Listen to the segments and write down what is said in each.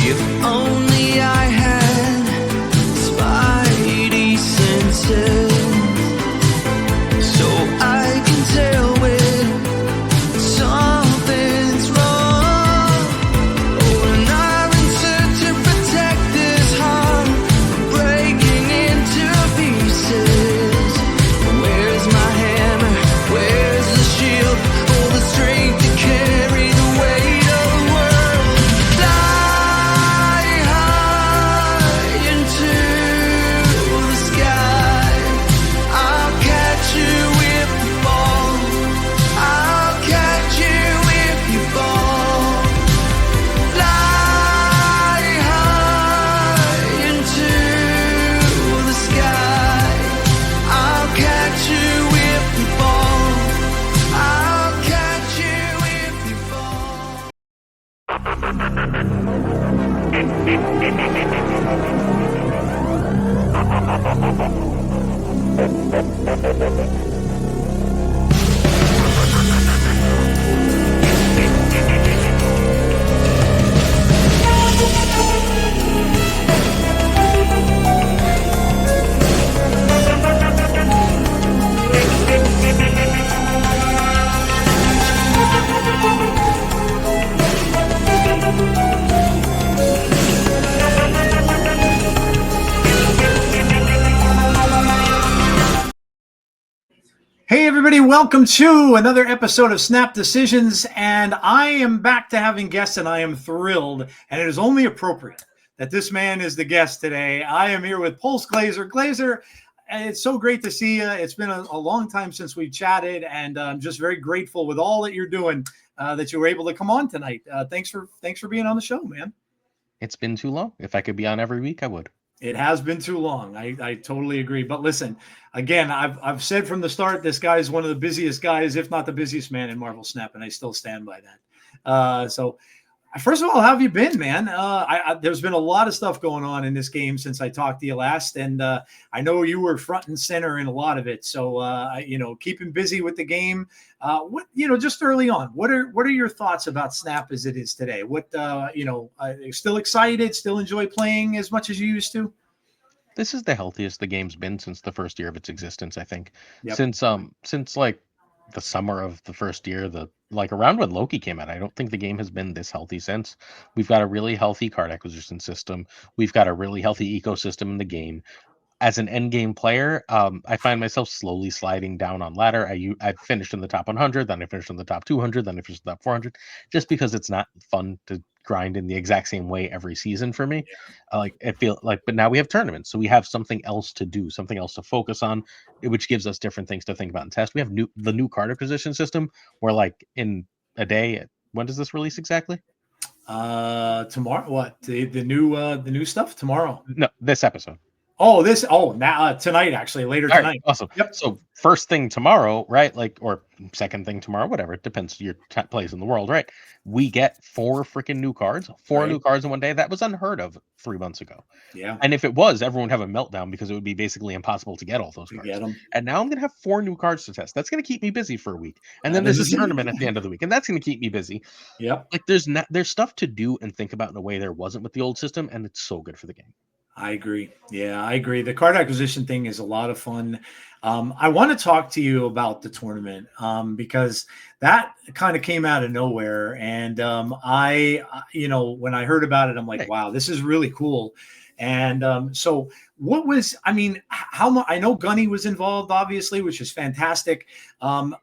If only I had spidey senses, so I can tell when something's wrong. Oh, and I'm in search to protect this heart from breaking into pieces. Where's my hammer? Where's the shield? All the strength to carry the weight of the world. Fly high into the sky. I'll catch you if you fall. I'll catch you if you fall. Fly high into the sky. I'll catch you if you fall. I'll catch you if you fall. Hey everybody, welcome to another episode of Snap Decisions, and I am back to having guests, and I am thrilled, and it is only appropriate that this man is the guest today. I am here with Pulse Glazer. Glazer, it's so great to see you. It's been a long time since we chatted, and I'm just very grateful with all that you're doing that you were able to come on tonight. Thanks for being on the show, man. It's been too long. If I could be on every week, I would. It has been too long. I totally agree. But listen, again, I've said from the start, this guy is one of the busiest guys, if not the busiest man in Marvel Snap, and I still stand by that. So first of all, how have you been, man? There's been a lot of stuff going on in this game since I talked to you last, and I know you were front and center in a lot of it. So keeping busy with the game. Just early on, what are your thoughts about Snap as it is today? Still excited, still enjoy playing as much as you used to? This is the healthiest the game's been since the first year of its existence, I think. Yep. Since like the summer of the first year, around when Loki came out, I don't think the game has been this healthy since. We've got a really healthy card acquisition system. We've got a really healthy ecosystem in the game. As an end game player, I find myself slowly sliding down on ladder. I finished in the top 100, then I finished in the top 200, then I finished in the top 400, just because it's not fun to grind in the exact same way every season for me. But now we have tournaments, so we have something else to do, something else to focus on, which gives us different things to think about and test. We have the new card acquisition system, where like in a day, when does this release exactly? Tomorrow. What the new stuff tomorrow? No, this episode. Now tonight, actually, later tonight. Right, awesome. Yep. So first thing tomorrow, right? Or second thing tomorrow, whatever. It depends your place in the world, right? We get 4 freaking new cards, new cards in one day. That was unheard of 3 months ago. Yeah. And if it was, everyone would have a meltdown because it would be basically impossible to get all those cards. Get them. And now I'm going to have 4 new cards to test. That's going to keep me busy for a week. And then there's a tournament at the end of the week, and that's going to keep me busy. Yep. Like there's stuff to do and think about in a way there wasn't with the old system, and it's so good for the game. I agree. Yeah, I agree. The card acquisition thing is a lot of fun. I want to talk to you about the tournament because that kind of came out of nowhere. And when I heard about it, I'm like, wow, this is really cool. And so what was, how much, I know Gunny was involved, obviously, which is fantastic. Because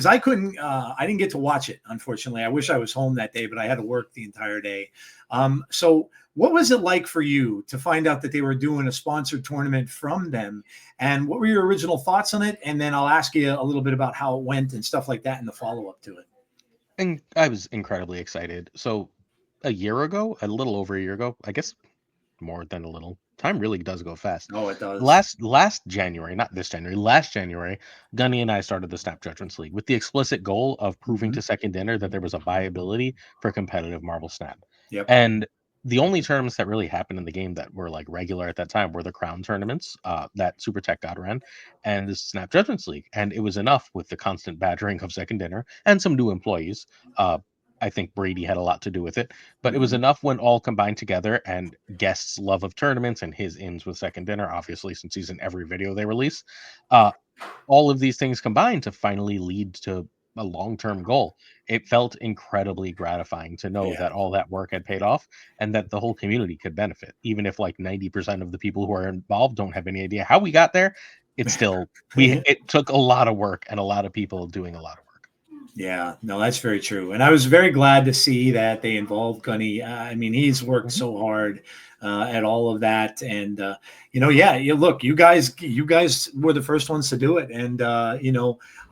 I didn't get to watch it, unfortunately. I wish I was home that day, but I had to work the entire day. So what was it like for you to find out that they were doing a sponsored tournament from them? And what were your original thoughts on it? And then I'll ask you a little bit about how it went and stuff like that in the follow-up to it. And I was incredibly excited. So a little over a year ago, I guess more than a little. Time really does go fast. Oh, it does. Last January, not this January, last January, Gunny and I started the Snap Judgments League with the explicit goal of proving to Second Dinner that there was a viability for competitive Marvel Snap. Yep. And the only tournaments that really happened in the game that were like regular at that time were the Crown tournaments that Super Tech God ran, and the Snap Judgments League. And it was enough with the constant badgering of Second Dinner and some new employees I think Brady had a lot to do with it, but it was Mhm. enough when all combined together and guests' love of tournaments and his ins with second dinner, obviously, since he's in every video they release. Uh, all of these things combined to finally lead to a long-term goal. It felt incredibly gratifying to know Yeah. that all that work had paid off and that the whole community could benefit. Even if like 90% of the people who are involved don't have any idea how we got there, it's still it took a lot of work and a lot of people doing a lot of work. Yeah, no, that's very true. And I was very glad to see that they involved Gunny. I mean, he's worked Mhm. so hard at all of that. And, yeah, look, you guys were the first ones to do it. And,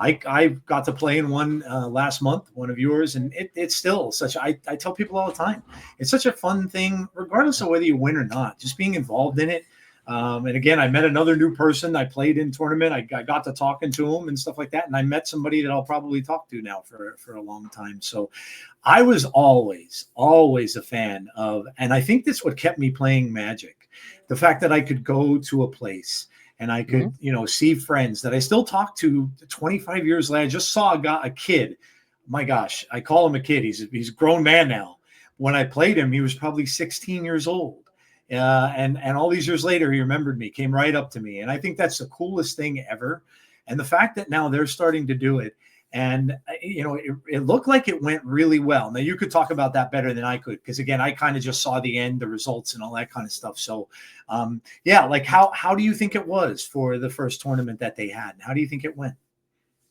I got to play in one last month, one of yours. And it's still I tell people all the time, it's such a fun thing, regardless of whether you win or not, just being involved in it. And again, I met another new person. I played in tournament. I got to talking to him and stuff like that. And I met somebody that I'll probably talk to now for a long time. So I was always a fan of, and I think that's what kept me playing Magic. The fact that I could go to a place and I Mhm. could, see friends that I still talk to 25 years later. I just saw a kid. My gosh, I call him a kid. He's a grown man now. When I played him, he was probably 16 years old. And all these years later, he remembered me, came right up to me, and I think that's the coolest thing ever. And the fact that now they're starting to do it, and it looked like it went really well. Now you could talk about that better than I could, because again, I kind of just saw the end, the results, and all that kind of stuff. So, yeah, like how do you think it was for the first tournament that they had? How do you think it went?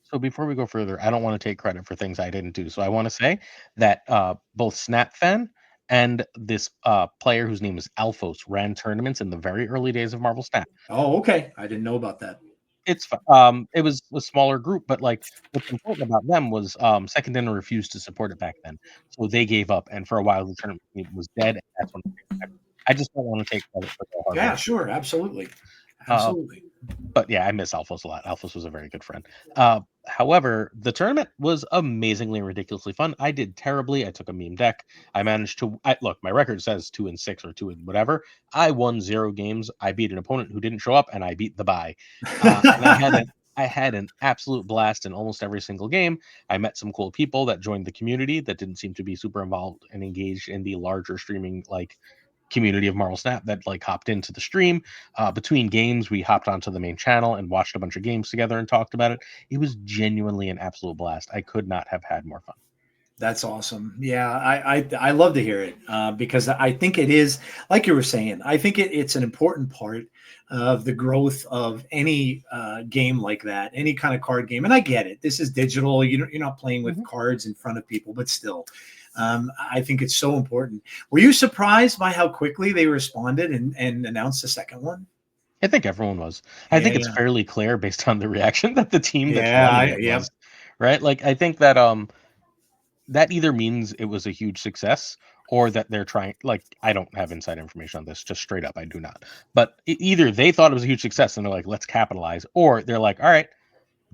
So before we go further, I don't want to take credit for things I didn't do. So I want to say that both SnapFan and this player whose name is Alphos ran tournaments in the very early days of Marvel Snap. Oh, okay, I didn't know about that. It was a smaller group, but like what's important about them was Second Dinner refused to support it back then, so they gave up, and for a while the tournament was dead. And that's when it came back. I just don't want to take credit for their hard Yeah, work. sure, absolutely, Uh, absolutely. but yeah, I miss Alphos a lot. Alphos was a very good friend. However, the tournament was amazingly ridiculously fun. I did terribly. I took a meme deck. I managed to look. My record says 2-6 or 2 and whatever. I won 0 games. I beat an opponent who didn't show up, and I beat the bye. And I had an absolute blast in almost every single game. I met some cool people that joined the community that didn't seem to be super involved and engaged in the larger streaming community of Marvel Snap that hopped into the stream. Between games, we hopped onto the main channel and watched a bunch of games together and talked about it. It was genuinely an absolute blast. I could not have had more fun. That's awesome. Yeah, I love to hear it because I think it is, like you were saying. I think it's an important part of the growth of any game like that, any kind of card game. And I get it. This is digital. You're not playing with Mhm. cards in front of people, but still, I think it's so important. Were you surprised by how quickly they responded and announced the second one? I think everyone was. I think it's Yeah, fairly clear based on the reaction that the team that's yeah, running it yep, was, right? Like I think that that either means it was a huge success or that they're trying I don't have inside information on this, just straight up I do not. But either they thought it was a huge success and they're like let's capitalize, or they're like all right,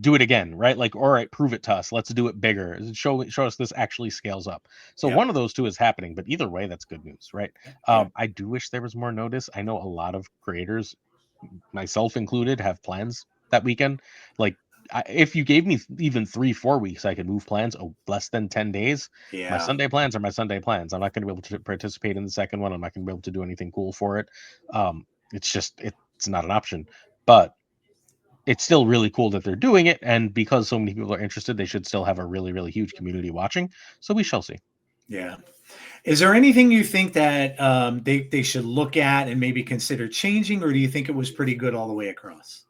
do it again, right? Like, all right, prove it to us. Let's do it bigger. Show us this actually scales up. So yep, one of those two is happening, but either way, that's good news, right? yep, I do wish there was more notice. I know a lot of creators, myself included, have plans that weekend. Like, if you gave me even 3, 4 weeks, I could move plans. Oh, less than 10 days. My yeah, Sunday plans are my Sunday plans. I'm not going to be able to participate in the second one. I'm not going to be able to do anything cool for it. It's not an option. But it's still really cool that they're doing it, and because so many people are interested, they should still have a really, really huge community watching. So we shall see. yeah. Is there anything you think that they should look at and maybe consider changing, or do you think it was pretty good all the way across?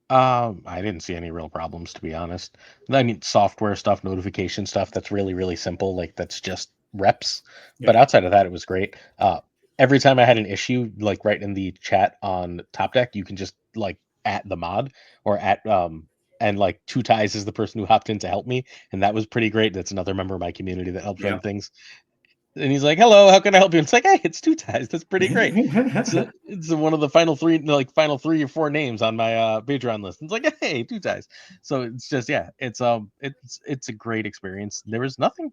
I didn't see any real problems, to be honest. I mean, software stuff, notification stuff, that's really, really simple. Like that's just reps. But Yeah, outside of that, it was great. Every time I had an issue, like right in the chat on Top Deck, you can just at the mod or at and like Two Ties is the person who hopped in to help me, and that was pretty great. That's another member of my community that helps yeah. run things. And he's like, "Hello, how can I help you?" It's like, "Hey, it's Two Ties. That's pretty great." It's one of the final 3 or 4 names on my Patreon list. It's like, "Hey, Two Ties." So it's just yeah, it's a great experience. There was nothing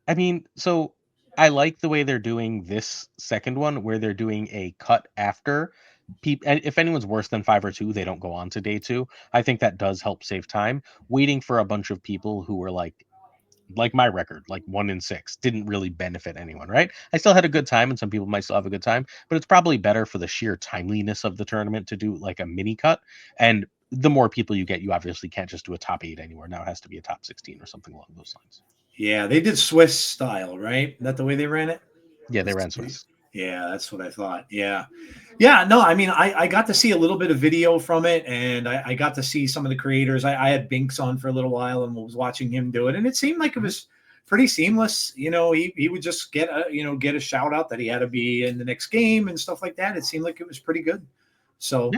I mean, so I like the way they're doing this second one, where they're doing a cut after people. If anyone's worse than 5 or 2, they don't go on to day 2. I think that does help save time. Waiting for a bunch of people who were like my record, like 1-6, didn't really benefit anyone, right? I still had a good time, and some people might still have a good time, but it's probably better for the sheer timeliness of the tournament to do like a mini cut. And the more people you get, you obviously can't just do a top 8 anymore. Now it has to be a top 16 or something along those lines. Yeah, they did Swiss style, right? Is that the way they ran it? Yeah, they ran Swiss. Yeah, that's what I thought. Yeah. Yeah, no, I mean, I got to see a little bit of video from it, and I got to see some of the creators. I had Binks on for a little while and was watching him do it, and it seemed like it was pretty seamless. You know, he would just get a shout out that he had to be in the next game and stuff like that. It seemed like it was pretty good. So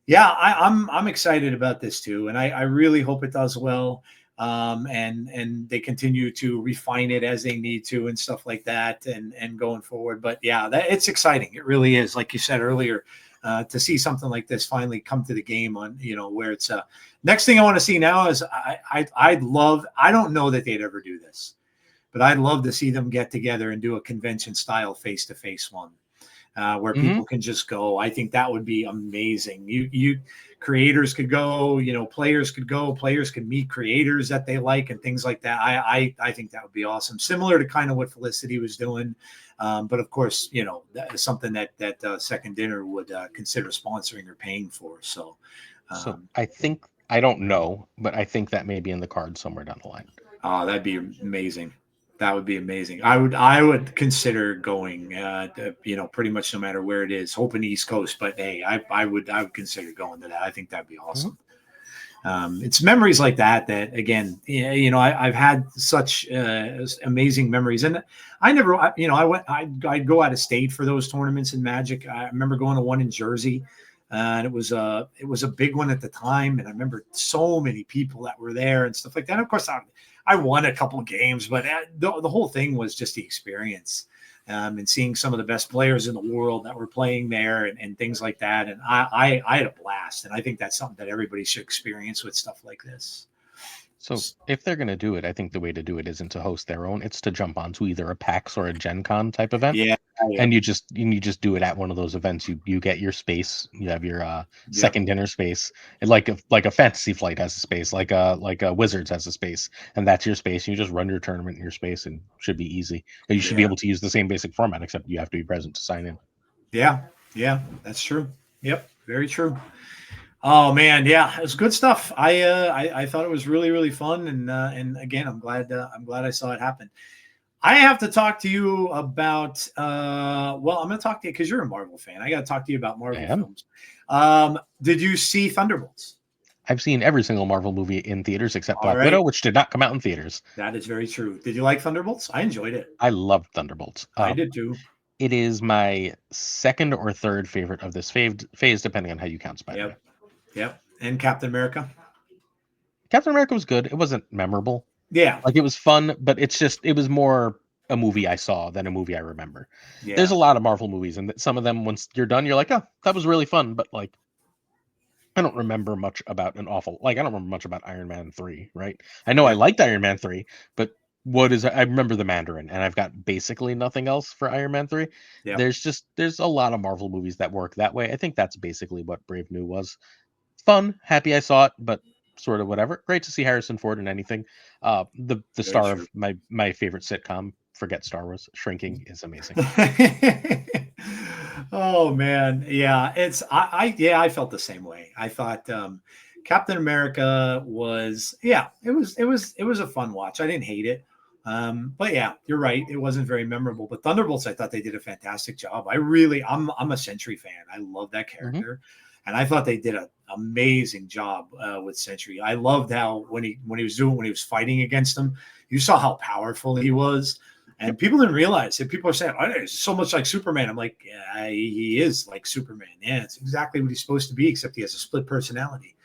yeah, I'm excited about this too, and I really hope it does well. And they continue to refine it as they need to and stuff like that and going forward. But yeah, it's exciting. It really is. Like you said earlier, to see something like this finally come to the game on, where it's next thing I want to see now is I'd love, I don't know that they'd ever do this, but I'd love to see them get together and do a convention style face-to-face one. Where people can just go. I think that would be amazing. You creators could go, players could go, players could meet creators that they like and things like that. I think that would be awesome. Similar to kind of what Felicity was doing. But of course, that is something that Second Dinner would consider sponsoring or paying for. So I think, I don't know, but I think that may be in the card somewhere down the line. Oh, that'd be amazing. That would be amazing. I would consider going, pretty much no matter where it is, hoping East Coast, but hey, I would consider going to that. I think that'd be awesome. It's memories like that again, I've had such amazing memories, and I never, I'd go out of state for those tournaments in Magic. I remember going to one in Jersey, and it was a big one at the time, and I remember so many people that were there and stuff like that. And of course, I won a couple of games, but the whole thing was just the experience, and seeing some of the best players in the world that were playing there and things like that. And I had a blast, and I think that's something that everybody should experience with stuff like this. So if they're going to do it, I think the way to do it isn't to host their own. It's to jump onto either a PAX or a Gen Con type event. Yeah. And you just do it at one of those events. You get your space. You have your Second Dinner space, and like a Fantasy Flight has a space, like a Wizards has a space, and that's your space. You just run your tournament in your space, and it should be easy. And you should be able to use the same basic format, except you have to be present to sign in. Yeah, that's true. Yep, very true. Oh man, yeah, it was good stuff. I thought it was really, really fun, and again, I'm glad I saw it happen. I have to talk to you about I'm going to talk to you because you're a Marvel fan. I got to talk to you about Marvel films. Did you see Thunderbolts? I've seen every single Marvel movie in theaters except Black Widow, which did not come out in theaters. That is very true. Did you like Thunderbolts? I enjoyed it. I loved Thunderbolts. I did too. It is my second or third favorite of this phase, depending on how you count Spider-Man. Yep. And Captain America? Captain America was good. It wasn't memorable. Yeah. Like, it was fun, but it was more a movie I saw than a movie I remember. Yeah. There's a lot of Marvel movies, and some of them, once you're done, you're like, oh, that was really fun. But like, I don't remember much about I don't remember much about Iron Man 3, right? I know I liked Iron Man 3, but I remember the Mandarin, and I've got basically nothing else for Iron Man 3. Yeah. There's a lot of Marvel movies that work that way. I think that's basically what Brave New was. Fun, happy I saw it, but sort of whatever. Great to see Harrison Ford in anything. The star of my favorite sitcom, forget Star Wars, Shrinking, is amazing. Oh man, yeah, I felt the same way. I thought Captain America was it was a fun watch. I didn't hate it. But yeah, you're right. It wasn't very memorable. But Thunderbolts, I thought they did a fantastic job. I'm a Sentry fan. I love that character. And I thought they did an amazing job with Sentry. I loved how when he was fighting against him, you saw how powerful he was. And people didn't realize it. People are saying, "Oh, it's so much like Superman." I'm like, yeah, he is like Superman. Yeah, it's exactly what he's supposed to be, except he has a split personality.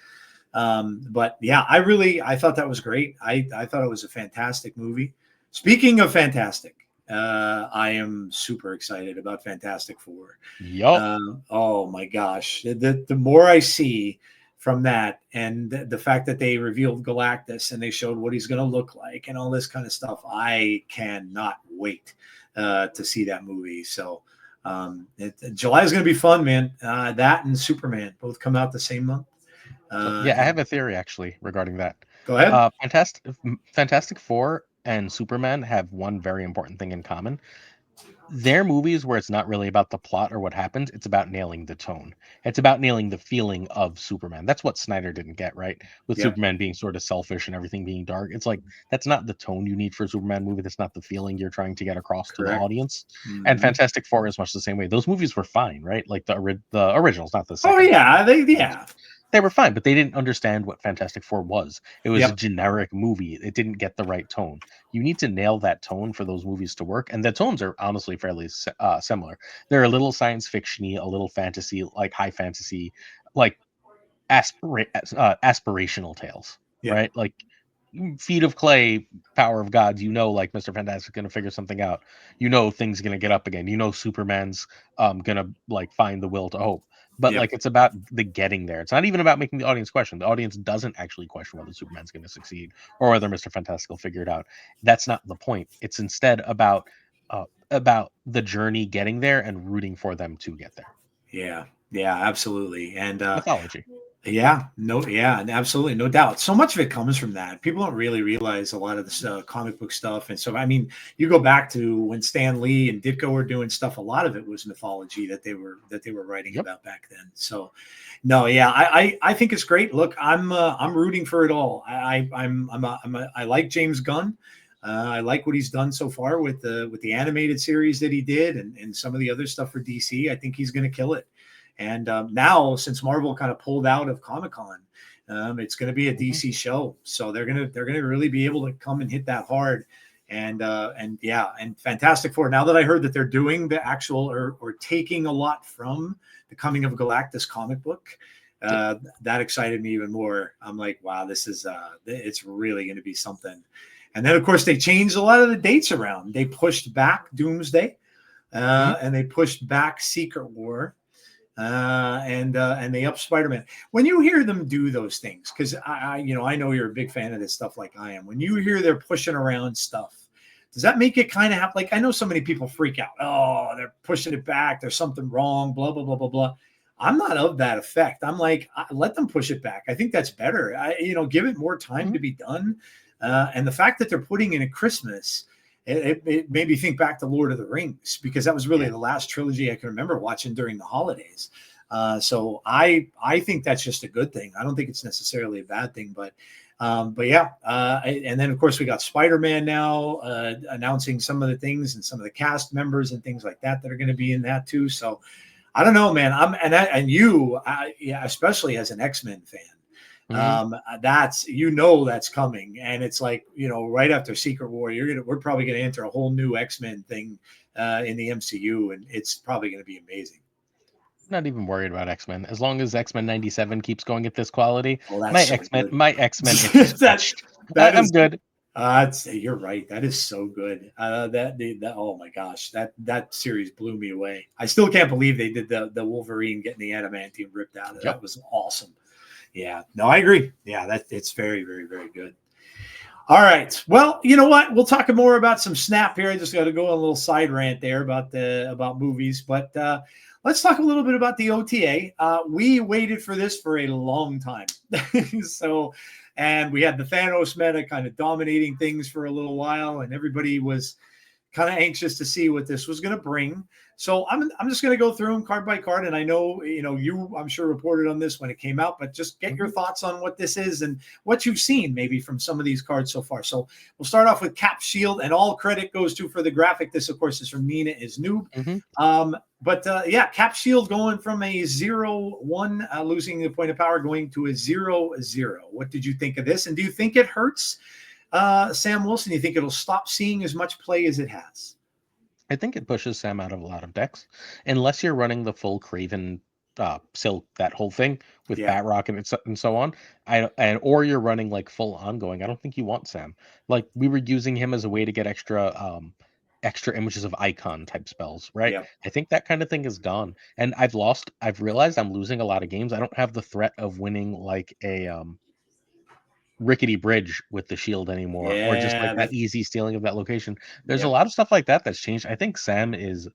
But yeah, I thought that was great. I thought it was a fantastic movie. Speaking of fantastic, I am super excited about Fantastic Four. Yup. Oh my gosh. The more I see from that, and the fact that they revealed Galactus and they showed what he's going to look like and all this kind of stuff, I cannot wait to see that movie. So July is going to be fun, man. That and Superman both come out the same month. I have a theory actually regarding that. Go ahead. Fantastic Four and Superman have one very important thing in common. They're movies where it's not really about the plot or what happens, it's about nailing the tone. It's about nailing the feeling of Superman. That's what Snyder didn't get, right? With Yep. Superman being sort of selfish and everything being dark. It's like that's not the tone you need for a Superman movie. That's not the feeling you're trying to get across to the Correct. audience. And Mhm. Fantastic Four is much the same way. Those movies were fine, right? Like the originals, not the Oh second yeah, ones. yeah. They were fine, but they didn't understand what Fantastic Four was. It was a Yep. generic movie. It didn't get the right tone. You need to nail that tone for those movies to work, and the tones are honestly fairly similar. They're a little science fictiony, a little fantasy, like high fantasy, like aspirational tales, Yeah. right? Like feet of clay, power of gods. Like Mr. Fantastic's gonna figure something out. Things gonna get up again. Superman's gonna like find the will to hope. But Yep. like it's about the getting there. It's not even about making the audience question. The audience doesn't actually question whether Superman's gonna succeed or whether Mr. Fantastic will figure it out. That's not the point. It's instead about the journey getting there and rooting for them to get there. Yeah. Yeah. Absolutely. And Mythology. yeah, no, yeah, and absolutely, no doubt. So much of it comes from that. People don't really realize a lot of this comic book stuff, and so I mean, you go back to when Stan Lee and Ditko were doing stuff. A lot of it was mythology that they were writing Yep. about back then. So, no, yeah, I think it's great. Look, I'm rooting for it all. I like James Gunn. I like what he's done so far with the animated series that he did, and some of the other stuff for DC. I think he's going to kill it. And now, since Marvel kind of pulled out of Comic-Con, it's going to be a Mhm. DC show, so they're gonna really be able to come and hit that hard. And yeah, and Fantastic Four. Now that I heard that they're doing the actual or taking a lot from the Coming of Galactus comic book, Yep. that excited me even more. I'm like, wow, this is it's really going to be something. And then of course they changed a lot of the dates around. They pushed back Doomsday, Mhm. and they pushed back Secret War, and they up Spider-Man. When you hear them do those things, because I know you're a big fan of this stuff like I am. When you hear they're pushing around stuff, does that make it kind of like, I know so many people freak out? Oh, they're pushing it back. There's something wrong. Blah blah blah blah blah. I'm not of that effect. I'm like, let them push it back. I think that's better. Give it more time Mhm. to be done. And the fact that they're putting in a Christmas, it made me think back to Lord of the Rings, because that was really Yeah. the last trilogy I can remember watching during the holidays. So I think that's just a good thing. I don't think it's necessarily a bad thing, but yeah. And then of course we got Spider-Man now, announcing some of the things and some of the cast members and things like that are going to be in that too. So I don't know, man. Yeah, especially as an X-Men fan, Mhm. that's coming, and it's like, right after Secret War, we're probably gonna enter a whole new X-Men thing in the MCU, and it's probably gonna be amazing. Not even worried about X-Men. As long as X-Men 97 keeps going at this quality, Oh, that's my so X-Men good. my X-Men itch is that scratched. that I'm is good. you're right. That is so good. Oh my gosh, that series blew me away. I still can't believe they did the Wolverine getting the adamantium ripped out of it. Yep. That was awesome. Yeah, no, I agree. Yeah, that it's very, very, very good. All right. Well, you know what? We'll talk more about some Snap here. I just got to go on a little side rant there about movies, but let's talk a little bit about the OTA. We waited for this for a long time, so, and we had the Thanos meta kind of dominating things for a little while, and everybody was kind of anxious to see what this was going to bring. So I'm just going to go through them card by card. And I know, you, I'm sure, reported on this when it came out, but just get your Mhm. thoughts on what this is and what you've seen maybe from some of these cards so far. So we'll start off with Cap Shield, and all credit goes to for the graphic. This, of course, is from Nina is Noob. Mhm. But yeah, Cap Shield going from a 0-1, losing the point of power, going to a 0-0. What did you think of this? And do you think it hurts Sam Wilson? You think it'll stop seeing as much play as it has? I think it pushes Sam out of a lot of decks, unless you're running the full Craven, Silk, that whole thing with Yeah, Batrock and so on. Or you're running like full ongoing. I don't think you want Sam. Like we were using him as a way to get extra images of icon type spells, right? yeah, I think that kind of thing is gone. And I've realized I'm losing a lot of games. I don't have the threat of winning like a rickety bridge with the shield anymore, or just like yeah. that easy stealing of that location. There's a Yep. lot of stuff like that that's changed. I think Sam is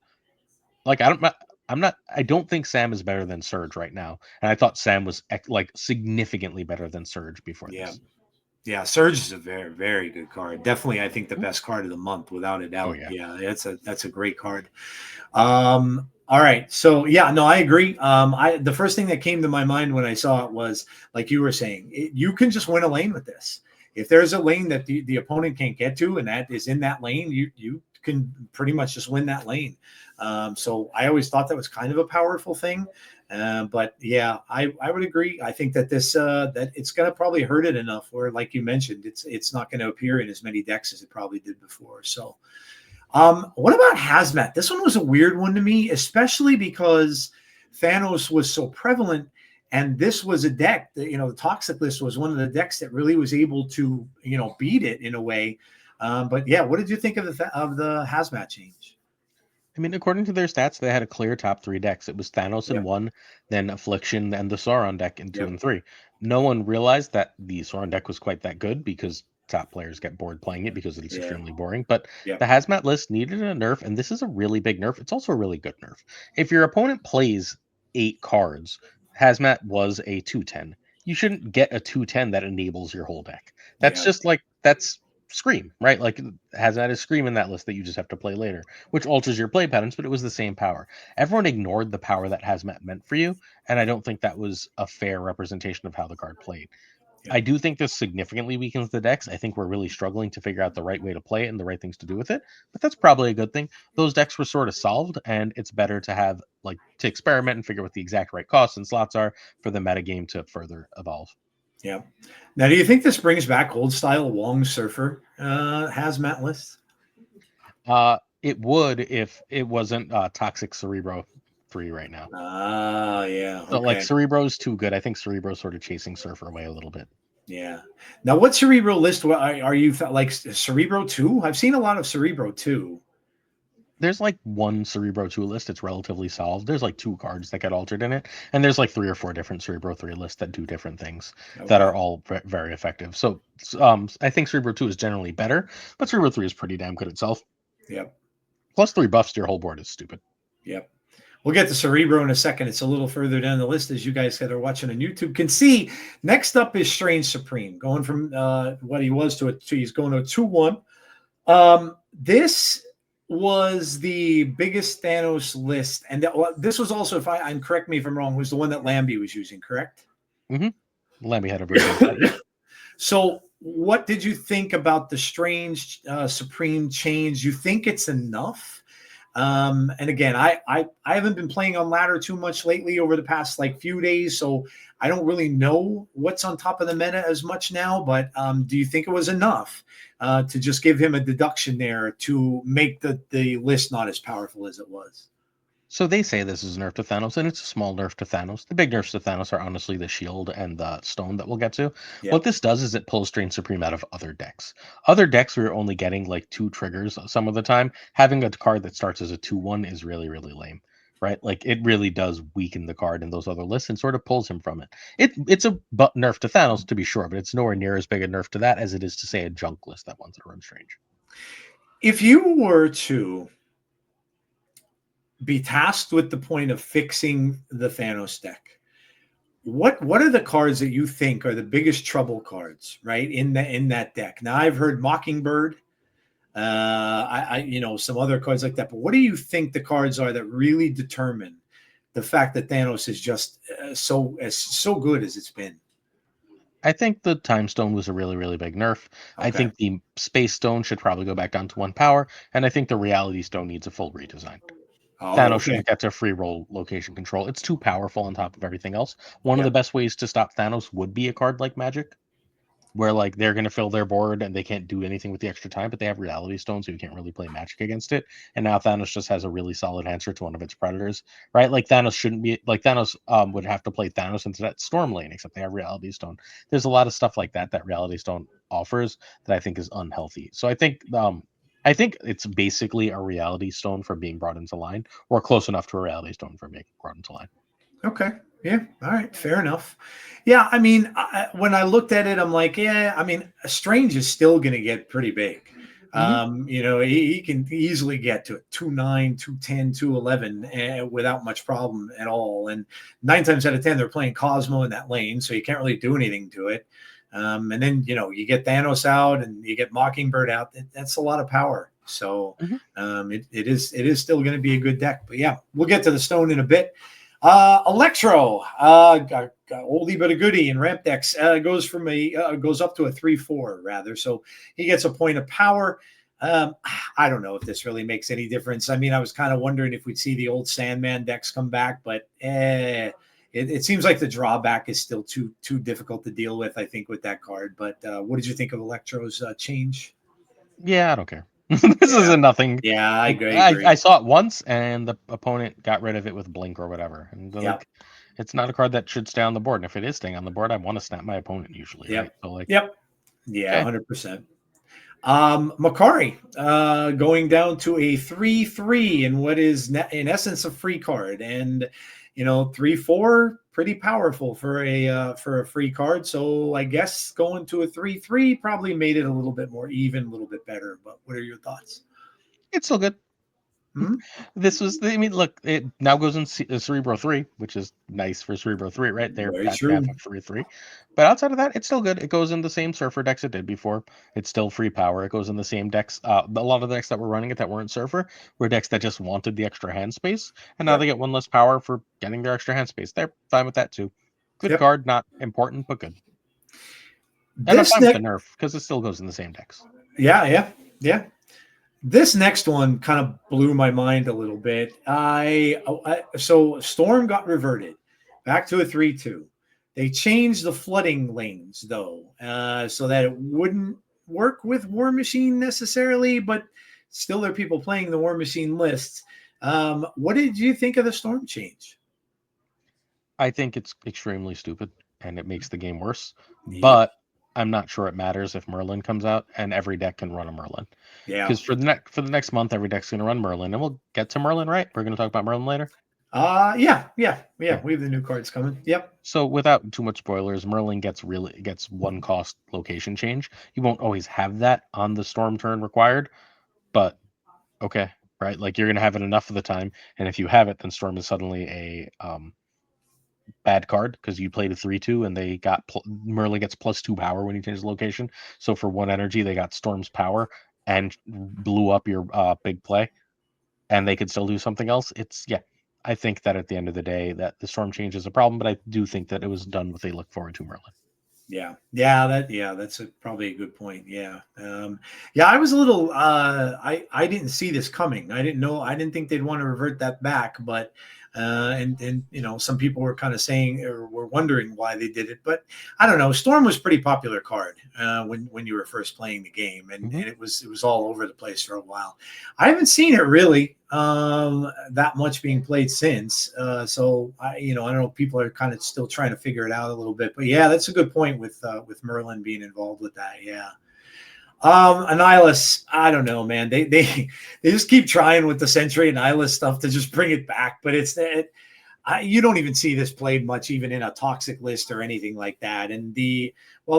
like I don't think Sam is better than Surge right now. And I thought Sam was like significantly better than Surge before Yeah. this. Yeah, Surge is a very, very good card. Definitely, I think the best card of the month, without a Oh doubt. yeah. Yeah, that's a great card. All right. So yeah, no, I agree. The first thing that came to my mind when I saw it was, like you were saying, you can just win a lane with this. If there's a lane that the opponent can't get to, and that is in that lane, you can pretty much just win that lane. So I always thought that was kind of a powerful thing. But yeah, I would agree. I think that this that it's going to probably hurt it enough where, like you mentioned, it's not going to appear in as many decks as it probably did before. So what about Hazmat? This one was a weird one to me, especially because Thanos was so prevalent, and this was a deck that, the Toxic List was one of the decks that really was able to, beat it in a way. But yeah, what did you think of the Hazmat change? I mean, according to their stats, they had a clear top three decks. It was Thanos in Yep, one, then Affliction, and the Sauron deck in two yep, and three. No one realized that the Sauron deck was quite that good because top players get bored playing it because it's yeah, extremely boring. But yep, the Hazmat list needed a nerf, and this is a really big nerf. It's also a really good nerf. If your opponent plays 8 cards, Hazmat was a 2/10. You shouldn't get a 2/10 that enables your whole deck. That's yeah, just like, that's Scream, right? Like, Hazmat is Scream in that list that you just have to play later, which alters your play patterns, but it was the same power. Everyone ignored the power that Hazmat meant for you, and I don't think that was a fair representation of how the card played. yep, I do think this significantly weakens the decks. I think we're really struggling to figure out the right way to play it and the right things to do with it, but that's probably a good thing. Those decks were sort of solved, and it's better to have, like, to experiment and figure what the exact right costs and slots are for the metagame to further evolve. yep. Now, do you think this brings back old style Wong Surfer Hazmat list? It would if it wasn't Toxic Cerebro 3 right now. Ah, yeah, So, like, okay. Cerebro's too good. I think Cerebro's sort of chasing Surfer away a little bit. Yeah. Now, what Cerebro list are you like Cerebro 2? I've seen a lot of Cerebro 2. There's like one Cerebro 2 list. It's relatively solved. There's like 2 cards that get altered in it. And there's like 3 or 4 different Cerebro 3 lists that do different things that Okay. are all very effective. So, I think Cerebro 2 is generally better, but Cerebro 3 is pretty damn good itself. Yep. Plus 3 buffs to your whole board is stupid. Yep. We'll get to Cerebro in a second. It's a little further down the list, as you guys that are watching on YouTube can see. Next up is Strange Supreme, going from what he was to he's going to a 2-1. This was the biggest Thanos list, and this was also, and correct me if I'm wrong, was the one that Lambie was using, correct? Lemmy had a version of that. Yep. So, what did you think about the Strange Supreme change? You think it's enough? And again, I haven't been playing on ladder too much lately over the past few days, so I don't really know what's on top of the meta as much now. But do you think it was enough to just give him a deduction there to make the list not as powerful as it was? So they say this is a nerf to Thanos, and it's a small nerf to Thanos. The big nerfs to Thanos are honestly the shield and the stone that we'll get to. Yeah. What this does is it pulls Strange Supreme out of other decks. Other decks we are only getting like 2 triggers some of the time. Having a card that starts as a 2/1 is really, really lame. Right? Like, it really does weaken the card in those other lists and sort of pulls him from it. It's a nerf to Thanos, to be sure, but it's nowhere near as big a nerf to that as it is to, say, a junk list that wants to run Strange. If you were to be tasked with the point of fixing the Thanos deck, what are the cards that you think are the biggest trouble cards, right, in that deck? Now, I've heard Mockingbird, some other cards like that, but what do you think the cards are that really determine the fact that Thanos is just so good as it's been? I think the Time Stone was a really, really big nerf. I Okay. think the Space Stone should probably go back down to 1 power, and I think the Reality Stone needs a full redesign. Oh, Thanos okay. shouldn't get to free roll location control. It's too powerful on top of everything else. One of Yeah. the best ways to stop Thanos would be a card like Magic, where like they're going to fill their board and they can't do anything with the extra time, but they have Reality Stone, so you can't really play Magic against it. And now Thanos just has a really solid answer to one of its predators, right? Like, Thanos shouldn't be like Thanos would have to play Thanos into that Storm lane, except they have Reality Stone. There's a lot of stuff like that Reality Stone offers that I think is unhealthy. So I think it's basically a Reality Stone for being brought into line, or close enough to a Reality Stone for being brought into line. Okay. Yeah. All right. Fair enough. Yeah. I mean, when I looked at it, I'm like, yeah, I mean, Strange is still going to get pretty big. Mhm. He can easily get to 2-9, 2-10, 2-11 without much problem at all. And 9 times out of 10, they're playing Cosmo in that lane, so you can't really do anything to it. And then, you get Thanos out and you get Mockingbird out. That's a lot of power. So Mhm. it is still going to be a good deck. But yeah, we'll get to the stone in a bit. Electro, oldie but a goodie in ramp decks, goes up to a 3/4 rather. So he gets a point of power. I don't know if this really makes any difference. I mean, I was kind of wondering if we'd see the old Sandman decks come back, but it seems like the drawback is still too difficult to deal with, I think, with that card. But what did you think of Electro's change? Yeah, I don't care. This Yeah. isn't nothing. Yeah, I Like, agree. I saw it once, and the opponent got rid of it with Blink or whatever, and Yep. it's not a card that should stay on the board. And if it is staying on the board, I want to snap my opponent usually, right? Yep. So Yep. Yeah, okay, 100%. Makari going down to a 3/3 in what is in essence a free card, and 3/4 pretty powerful for a free card. So I guess going to a 3/3 probably made it a little bit more even, a little bit better. But what are your thoughts? it's still good. Hmm? I mean, look, it now goes in Cerebro 3, which is nice for Cerebro 3, right? They're Very that half true. of 3/3. But outside of that, it's still good. It goes in the same Surfer decks it did before. It's still free power. It goes in the same decks. A lot of the decks that were running it that weren't Surfer were decks that just wanted the extra hand space. And now Yep. they get one less power for getting their extra hand space. They're fine with that too. Good Yep. card, not important, but good. And I'm This fine with the next, nerf because it still goes in the same decks. yeah. This next one kind of blew my mind a little bit. So Storm got reverted back to a 3/2. They changed the flooding lanes though, so that it wouldn't work with War Machine necessarily, but still there are people playing the War Machine lists. What did you think of the Storm change? I think it's extremely stupid and it makes the game worse. Yep. But I'm not sure it matters if Merlin comes out and every deck can run a Merlin. Yeah. Because for the next month, every deck's gonna run Merlin, and we'll get to Merlin, right? We're gonna talk about Merlin later. Yeah. Yeah. We have the new cards coming. Yep. So without too much spoilers, Merlin gets one cost location change. You won't always have that on the storm turn required, but okay, right? Like you're gonna have it enough of the time, and if you have it, then storm is suddenly a bad card because you played a 3/2 and they got Merlin gets +2 power when you change the location. So for one energy, they got Storm's power and blew up your big play, and they could still do something else. Yeah. I think that at the end of the day, that the Storm change is a problem, but I do think that it was done with a look forward to Merlin. That's probably a good point. Yeah, I was a little I didn't see this coming. I didn't think they'd want to revert that back, but and some people were kind of saying or were wondering why they did it, but I don't know. Storm was a pretty popular card when you were first playing the game, and it was all over the place for a while. I haven't seen it really that much being played since. So I don't know. People are kind of still trying to figure it out a little bit, but yeah, that's a good point with Merlin being involved with that. Yeah. Annihilus, I don't know, man. They just keep trying with the Sentry and Annihilus stuff to just bring it back, but you don't even see this played much, even in a toxic list or anything like that. And the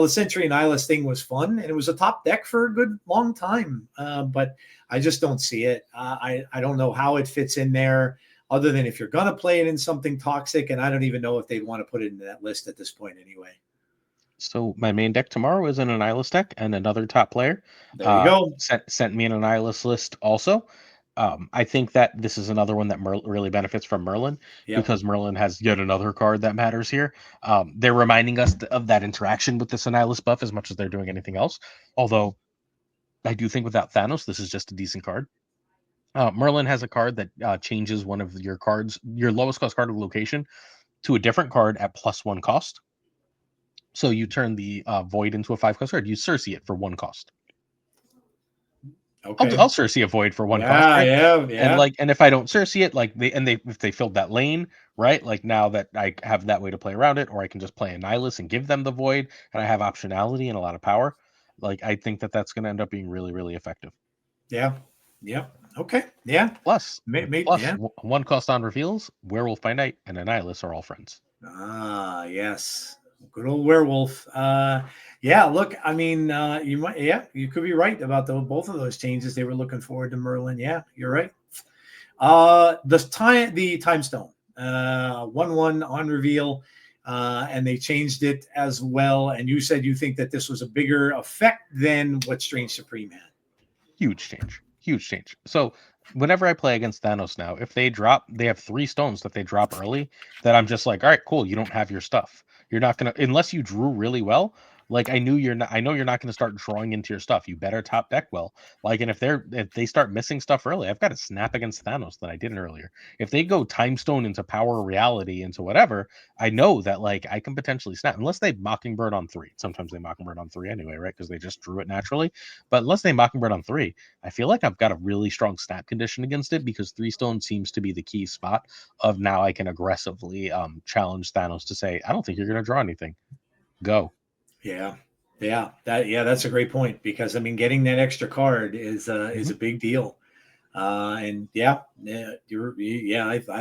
Sentry and Annihilus thing was fun, and it was a top deck for a good long time, but I just don't see it. I don't know how it fits in there, other than if you're gonna play it in something toxic, and I don't even know if they'd want to put it in that list at this point anyway. So my main deck tomorrow is an Annihilus deck, and another top player There you go. sent me an Annihilus list also. I think that this is another one that really benefits from Merlin Yep. because Merlin has yet another card that matters here. They're reminding us of that interaction with this Annihilus buff as much as they're doing anything else. Although I do think without Thanos, this is just a decent card. Merlin has a card that changes one of your cards, your lowest cost card of location, to a different card at +1 cost. So you turn the Void into a 5 cost card. You Cersei it for 1 cost. Okay. I'll Cersei a Void for 1 cost, Yeah, right? yeah. And if I don't Cersei it, if they filled that lane, right? Like now that I have that way to play around it, or I can just play Annihilus and give them the Void, and I have optionality and a lot of power. Like I think that that's going to end up being really, really effective. Yeah. Yep. Okay. Yeah. Plus, Yeah. 1 cost on reveals, Werewolf by Night and Annihilus are all friends. Ah, yes. Good old werewolf. Yeah, look, I mean, you could be right about both of those changes. They were looking forward to Merlin. Yeah, you're right. The time stone, 1/1 on reveal. and they changed it as well. And you said you think that this was a bigger effect than what Strange Supreme had. Huge change. Huge change. So whenever I play against Thanos now, if they drop, they have 3 stones that they drop early that I'm just like, all right, cool. You don't have your stuff. You're not gonna unless you drew really well. Like I know you're not gonna start drawing into your stuff. You better top deck well. Like, and if they start missing stuff early, I've got to snap against Thanos that I didn't earlier. If they go time stone into power reality into whatever, I know that like I can potentially snap unless they Mockingbird on 3. Sometimes they Mockingbird on 3 anyway, right? Because they just drew it naturally. But unless they Mockingbird on 3, I feel like I've got a really strong snap condition against it because 3 stone seems to be the key spot of now I can aggressively challenge Thanos to say, I don't think you're going to draw anything. Go. Yeah. That's a great point because I mean, getting that extra card is a big deal. And I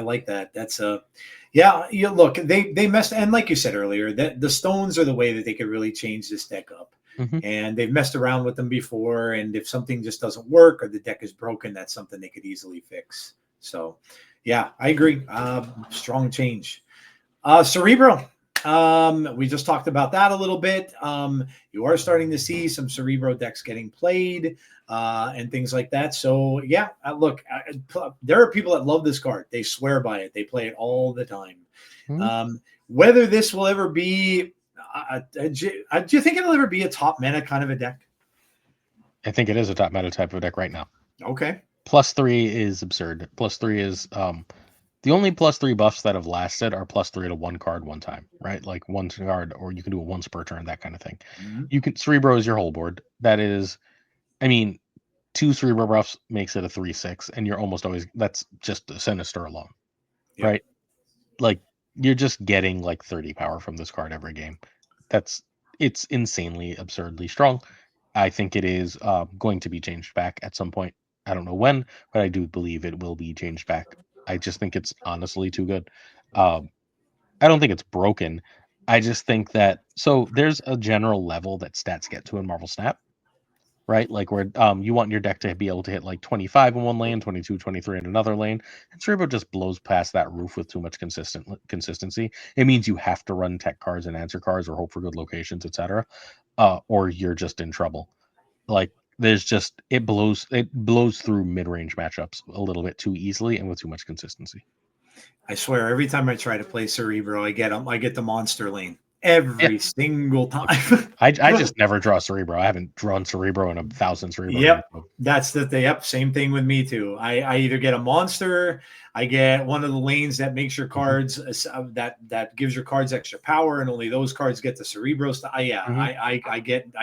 like that. That's look, they messed, and like you said earlier, that the stones are the way that they could really change this deck up. And they've messed around with them before, and if something just doesn't work or the deck is broken, that's something they could easily fix. So yeah, I agree. Strong change. Cerebro. We just talked about that a little bit. You are starting to see some Cerebro decks getting played and things like that. So yeah, look, there are people that love this card. They swear by it. They play it all the time. Whether this will ever be, do you think it'll ever be a top meta kind of a deck? I think it is a top meta type of deck right now. Okay. +3 is absurd. +3 is the only +3 buffs that have lasted are +3 to 1 card one time, right? Like 1 card, or you can do a once per turn, that kind of thing. You can Cerebro is your whole board. That is, I mean, 2 Cerebro buffs makes it a 3/6, and you're almost always that's just a Sinister alone, right? Like you're just getting like 30 power from this card every game. It's insanely absurdly strong. I think it is going to be changed back at some point. I don't know when, but I do believe it will be changed back. I just think it's honestly too good. I don't think it's broken. I just think that so there's a general level that stats get to in Marvel Snap, right? Like where you want your deck to be able to hit like 25 in one lane, 22, 23 in another lane. And Cerebro just blows past that roof with too much consistency. It means you have to run tech cards and answer cards or hope for good locations, etc. Or you're just in trouble. Like there's just it blows through mid-range matchups a little bit too easily and with too much consistency. I swear, every time I try to play Cerebro, I get the monster lane every single time. I just never draw Cerebro. I haven't drawn Cerebro in 1,000 Cerebro. Yep, that's same thing with me too. I either get a monster, I get one of the lanes that makes your cards that gives your cards extra power, and only those cards get the Cerebro stuff. I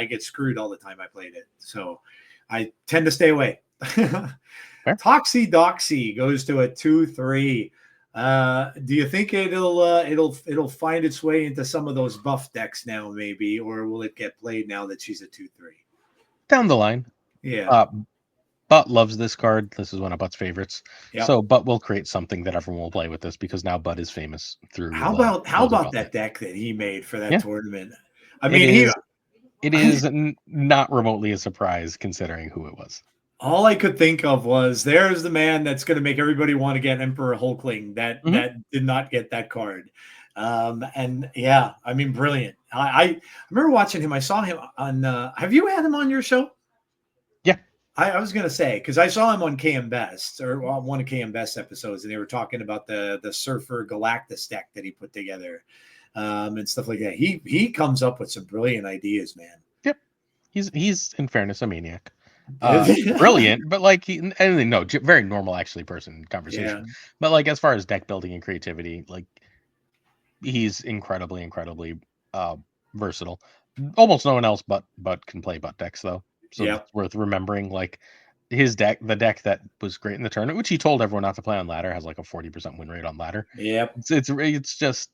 get screwed all the time I played it, so I tend to stay away. Toxie Doxy goes to a 2/3. Do you think it'll find its way into some of those buff decks now, maybe, or will it get played now that she's a 2/3? Down the line. Yeah. Butt loves this card. This is one of Butt's favorites. Yep. So Butt will create something that everyone will play with this because now Butt is famous through. How about that deck that he made for that tournament? I mean, it is not remotely a surprise considering who it was. All I could think of was there's the man that's going to make everybody want to get Emperor Hulkling that did not get that card. And yeah, I mean, brilliant. I remember watching him. I saw him on, have you had him on your show? Yeah. I was going to say, because I saw him on KM Best or one of KM Best episodes, and they were talking about the Surfer Galactus deck that he put together and stuff like that. He comes up with some brilliant ideas, man. Yep. He's in fairness, a maniac. Brilliant, but like very normal actually person conversation. Yeah. But like as far as deck building and creativity, like he's incredibly versatile. Almost no one else but can play butt decks though. So it's worth remembering. Like his deck, the deck that was great in the tournament, which he told everyone not to play on ladder, has like a 40% win rate on ladder. Yep. It's just,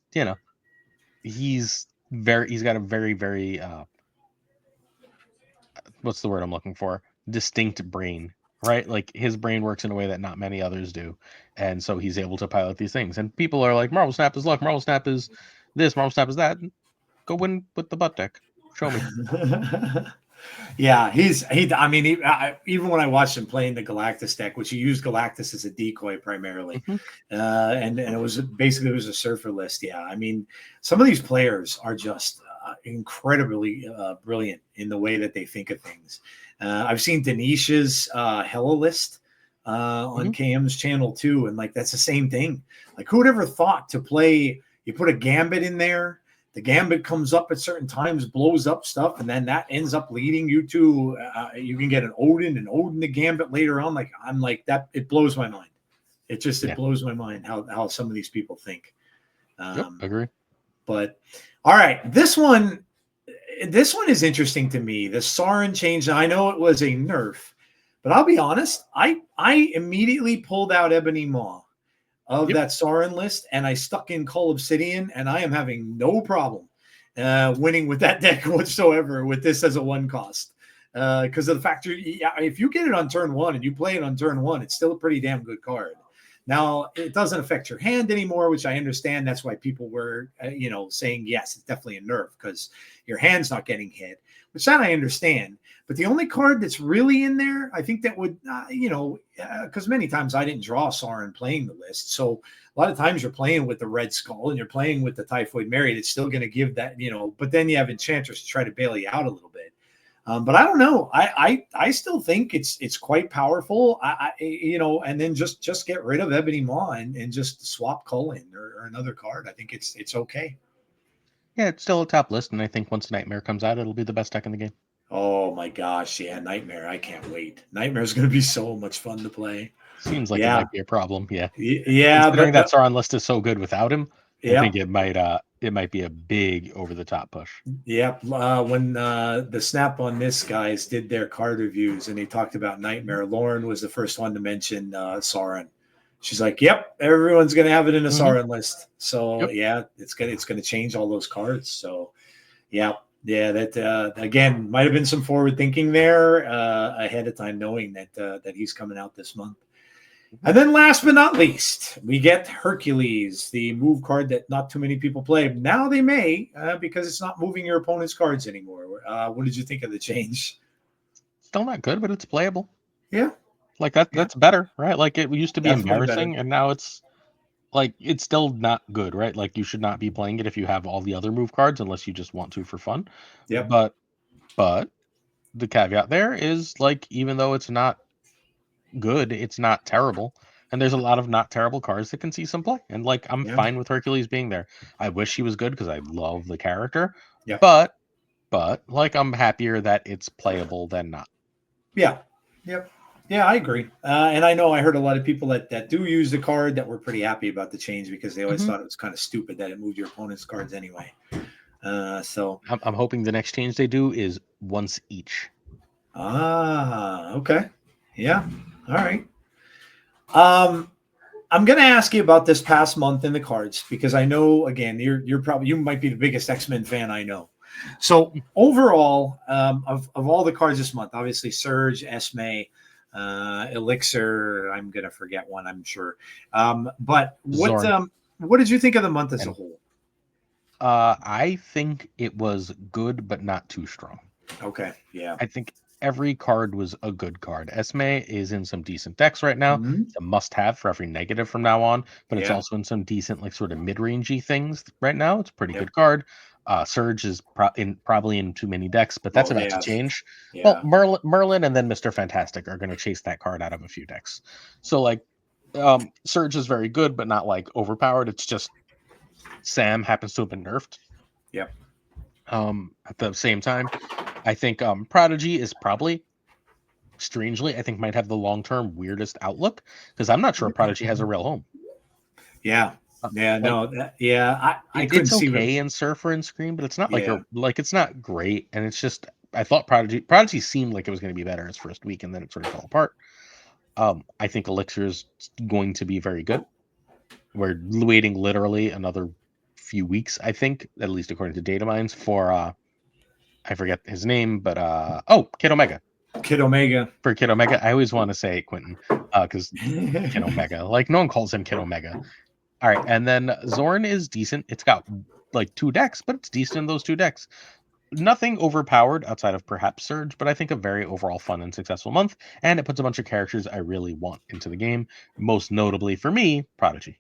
he's got a very what's the word I'm looking for? Distinct brain, right? Like his brain works in a way that not many others do, and so he's able to pilot these things. And people are like, Marvel Snap is luck, Marvel Snap is this, Marvel Snap is that. Go win with the butt deck. Show me. Yeah, I mean, even when I watched him playing the Galactus deck, which he used Galactus as a decoy primarily, Mhm. and it was basically it was a surfer list. Yeah, I mean, some of these players are just incredibly brilliant in the way that they think of things. I've seen Denisha's Hella list on Mhm. KM's channel too, and like that's the same thing. Like, who would ever thought to play? You put a Gambit in there, the Gambit comes up at certain times, blows up stuff, and then that ends up leading you to you can get an Odin and Odin the Gambit later on. Like, I'm like that, it blows my mind. It Yeah. blows my mind how some of these people think. Yep. Um, Agree. but all right, this one is interesting to me. The Sauron change. I know it was a nerf, but I'll be honest. I immediately pulled out Ebony Maw of Yep. that Sauron list, and I stuck in Cull Obsidian, and I am having no problem winning with that deck whatsoever with this as a one cost. Because of the fact if you get it on turn one and you play it on turn one, it's still a pretty damn good card. Now, it doesn't affect your hand anymore, which I understand. That's why people were, saying, yes, it's definitely a nerf because your hand's not getting hit, which that I understand. But the only card that's really in there, I think that would, because many times I didn't draw Sauron playing the list. So a lot of times you're playing with the Red Skull and you're playing with the Typhoid Mary. That's still going to give that, but then you have Enchantress to try to bail you out a little bit. But I don't know. I still think it's quite powerful. And then just get rid of Ebony Maw and just swap Cullen or another card. I think it's okay. Yeah, it's still a top list, and I think once Nightmare comes out, it'll be the best deck in the game. Oh my gosh, yeah, Nightmare! I can't wait. Nightmare is going to be so much fun to play. Seems like it Yeah, might be a problem. Yeah, yeah, considering that but Sauron list is so good without him, I yeah, think it might be a big over the top push. yeah. When the Snap on This guys did their card reviews and they talked about Nightmare, Lauren was the first one to mention Sauron. She's like, "Yep, everyone's gonna have it in a Mm-hmm. Sauron list." So Yep. yeah, it's gonna change all those cards. So yeah, yeah. That again might have been some forward thinking there ahead of time, knowing that he's coming out this month. And then last but not least, we get Hercules, the move card that not too many people play. Now they may, because it's not moving your opponent's cards anymore. What did you think of the change? Still not good, but it's playable. Yeah, Like yeah, that's better, right? Like it used to be definitely better. embarrassing, and now it's like it's still not good, right? Like you should not be playing it if you have all the other move cards unless you just want to for fun. Yep. But the caveat there is like even though it's not good, it's not terrible. And there's a lot of not terrible cards that can see some play. And like I'm Yeah. fine with Hercules being there. I wish he was good because I love the character. Yep. But like I'm happier that it's playable than not. Yeah. Yep. Yeah, I agree. And I know I heard a lot of people that do use the card that were pretty happy about the change because they always Mhm. thought it was kind of stupid that it moved your opponent's cards anyway. So I'm hoping the next change they do is once each. okay. Yeah. All right. I'm going to ask you about this past month in the cards because I know again you might be the biggest X-Men fan I know. So overall, of all the cards this month, obviously Surge, Esme, Elixir. I'm going to forget one, I'm sure. But Zorn. what did you think of the month as a And whole? I think it was good, but not too strong. Okay, yeah. I think every card was a good card. Esme is in some decent decks right now. Mhm. It's a must-have for every negative from now on, but it's Yeah. also in some decent, like sort of mid-rangey things right now. It's a pretty Yep. good card. Surge is probably in too many decks, but that's Oh, about to yeah. change. Yeah. Well, Merlin and then Mr. Fantastic are going to chase that card out of a few decks. So like, Surge is very good, but not like overpowered. It's just Sam happens to have been nerfed. Yep. At the same time, I think Prodigy is probably strangely, I think might have the long-term weirdest outlook because I'm not sure Prodigy has a real home. Yeah. Yeah. Like No. I couldn't it's see. okay in Surfer and Scream, but it's not Yeah. like it's not great. And it's just I thought Prodigy seemed like it was going to be better its first week, and then it sort of fell apart. I think Elixir is going to be very good. We're waiting literally another few weeks, I think, at least according to data mines, for I forget his name, but Kid Omega. Kid Omega. For Kid Omega, I always want to say Quentin, because Kid Omega, like no one calls him Kid Omega. All right, and then Zorn is decent. It's got like 2 decks, but it's decent in those 2 decks. Nothing overpowered outside of perhaps Surge, but I think a very overall fun and successful month, and it puts a bunch of characters I really want into the game, most notably for me, Prodigy.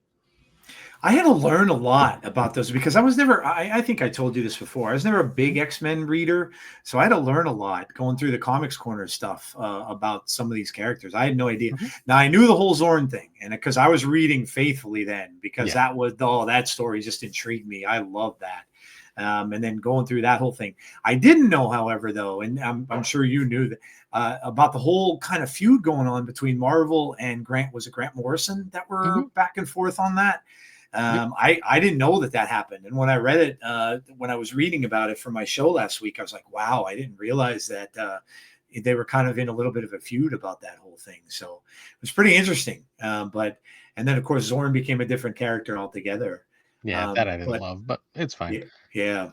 I had to learn a lot about those because I was never, I think I told you this before, I was never a big X-Men reader. So I had to learn a lot going through the Comics Corner stuff about some of these characters. I had no idea. Mhm. Now I knew the whole Zorn thing, and because I was reading faithfully then, because Yeah. that story just intrigued me. I love that. And then going through that whole thing. I didn't know, however, though, and I'm sure you knew that about the whole kind of feud going on between Marvel and Grant. Was it Grant Morrison that were Mhm. back and forth on that? Yep. I didn't know that happened. And when I read it, when I was reading about it for my show last week, I was like, wow, I didn't realize that they were kind of in a little bit of a feud about that whole thing. So it was pretty interesting. And then of course, Zorn became a different character altogether. Yeah, that I didn't But love, but it's fine. yeah.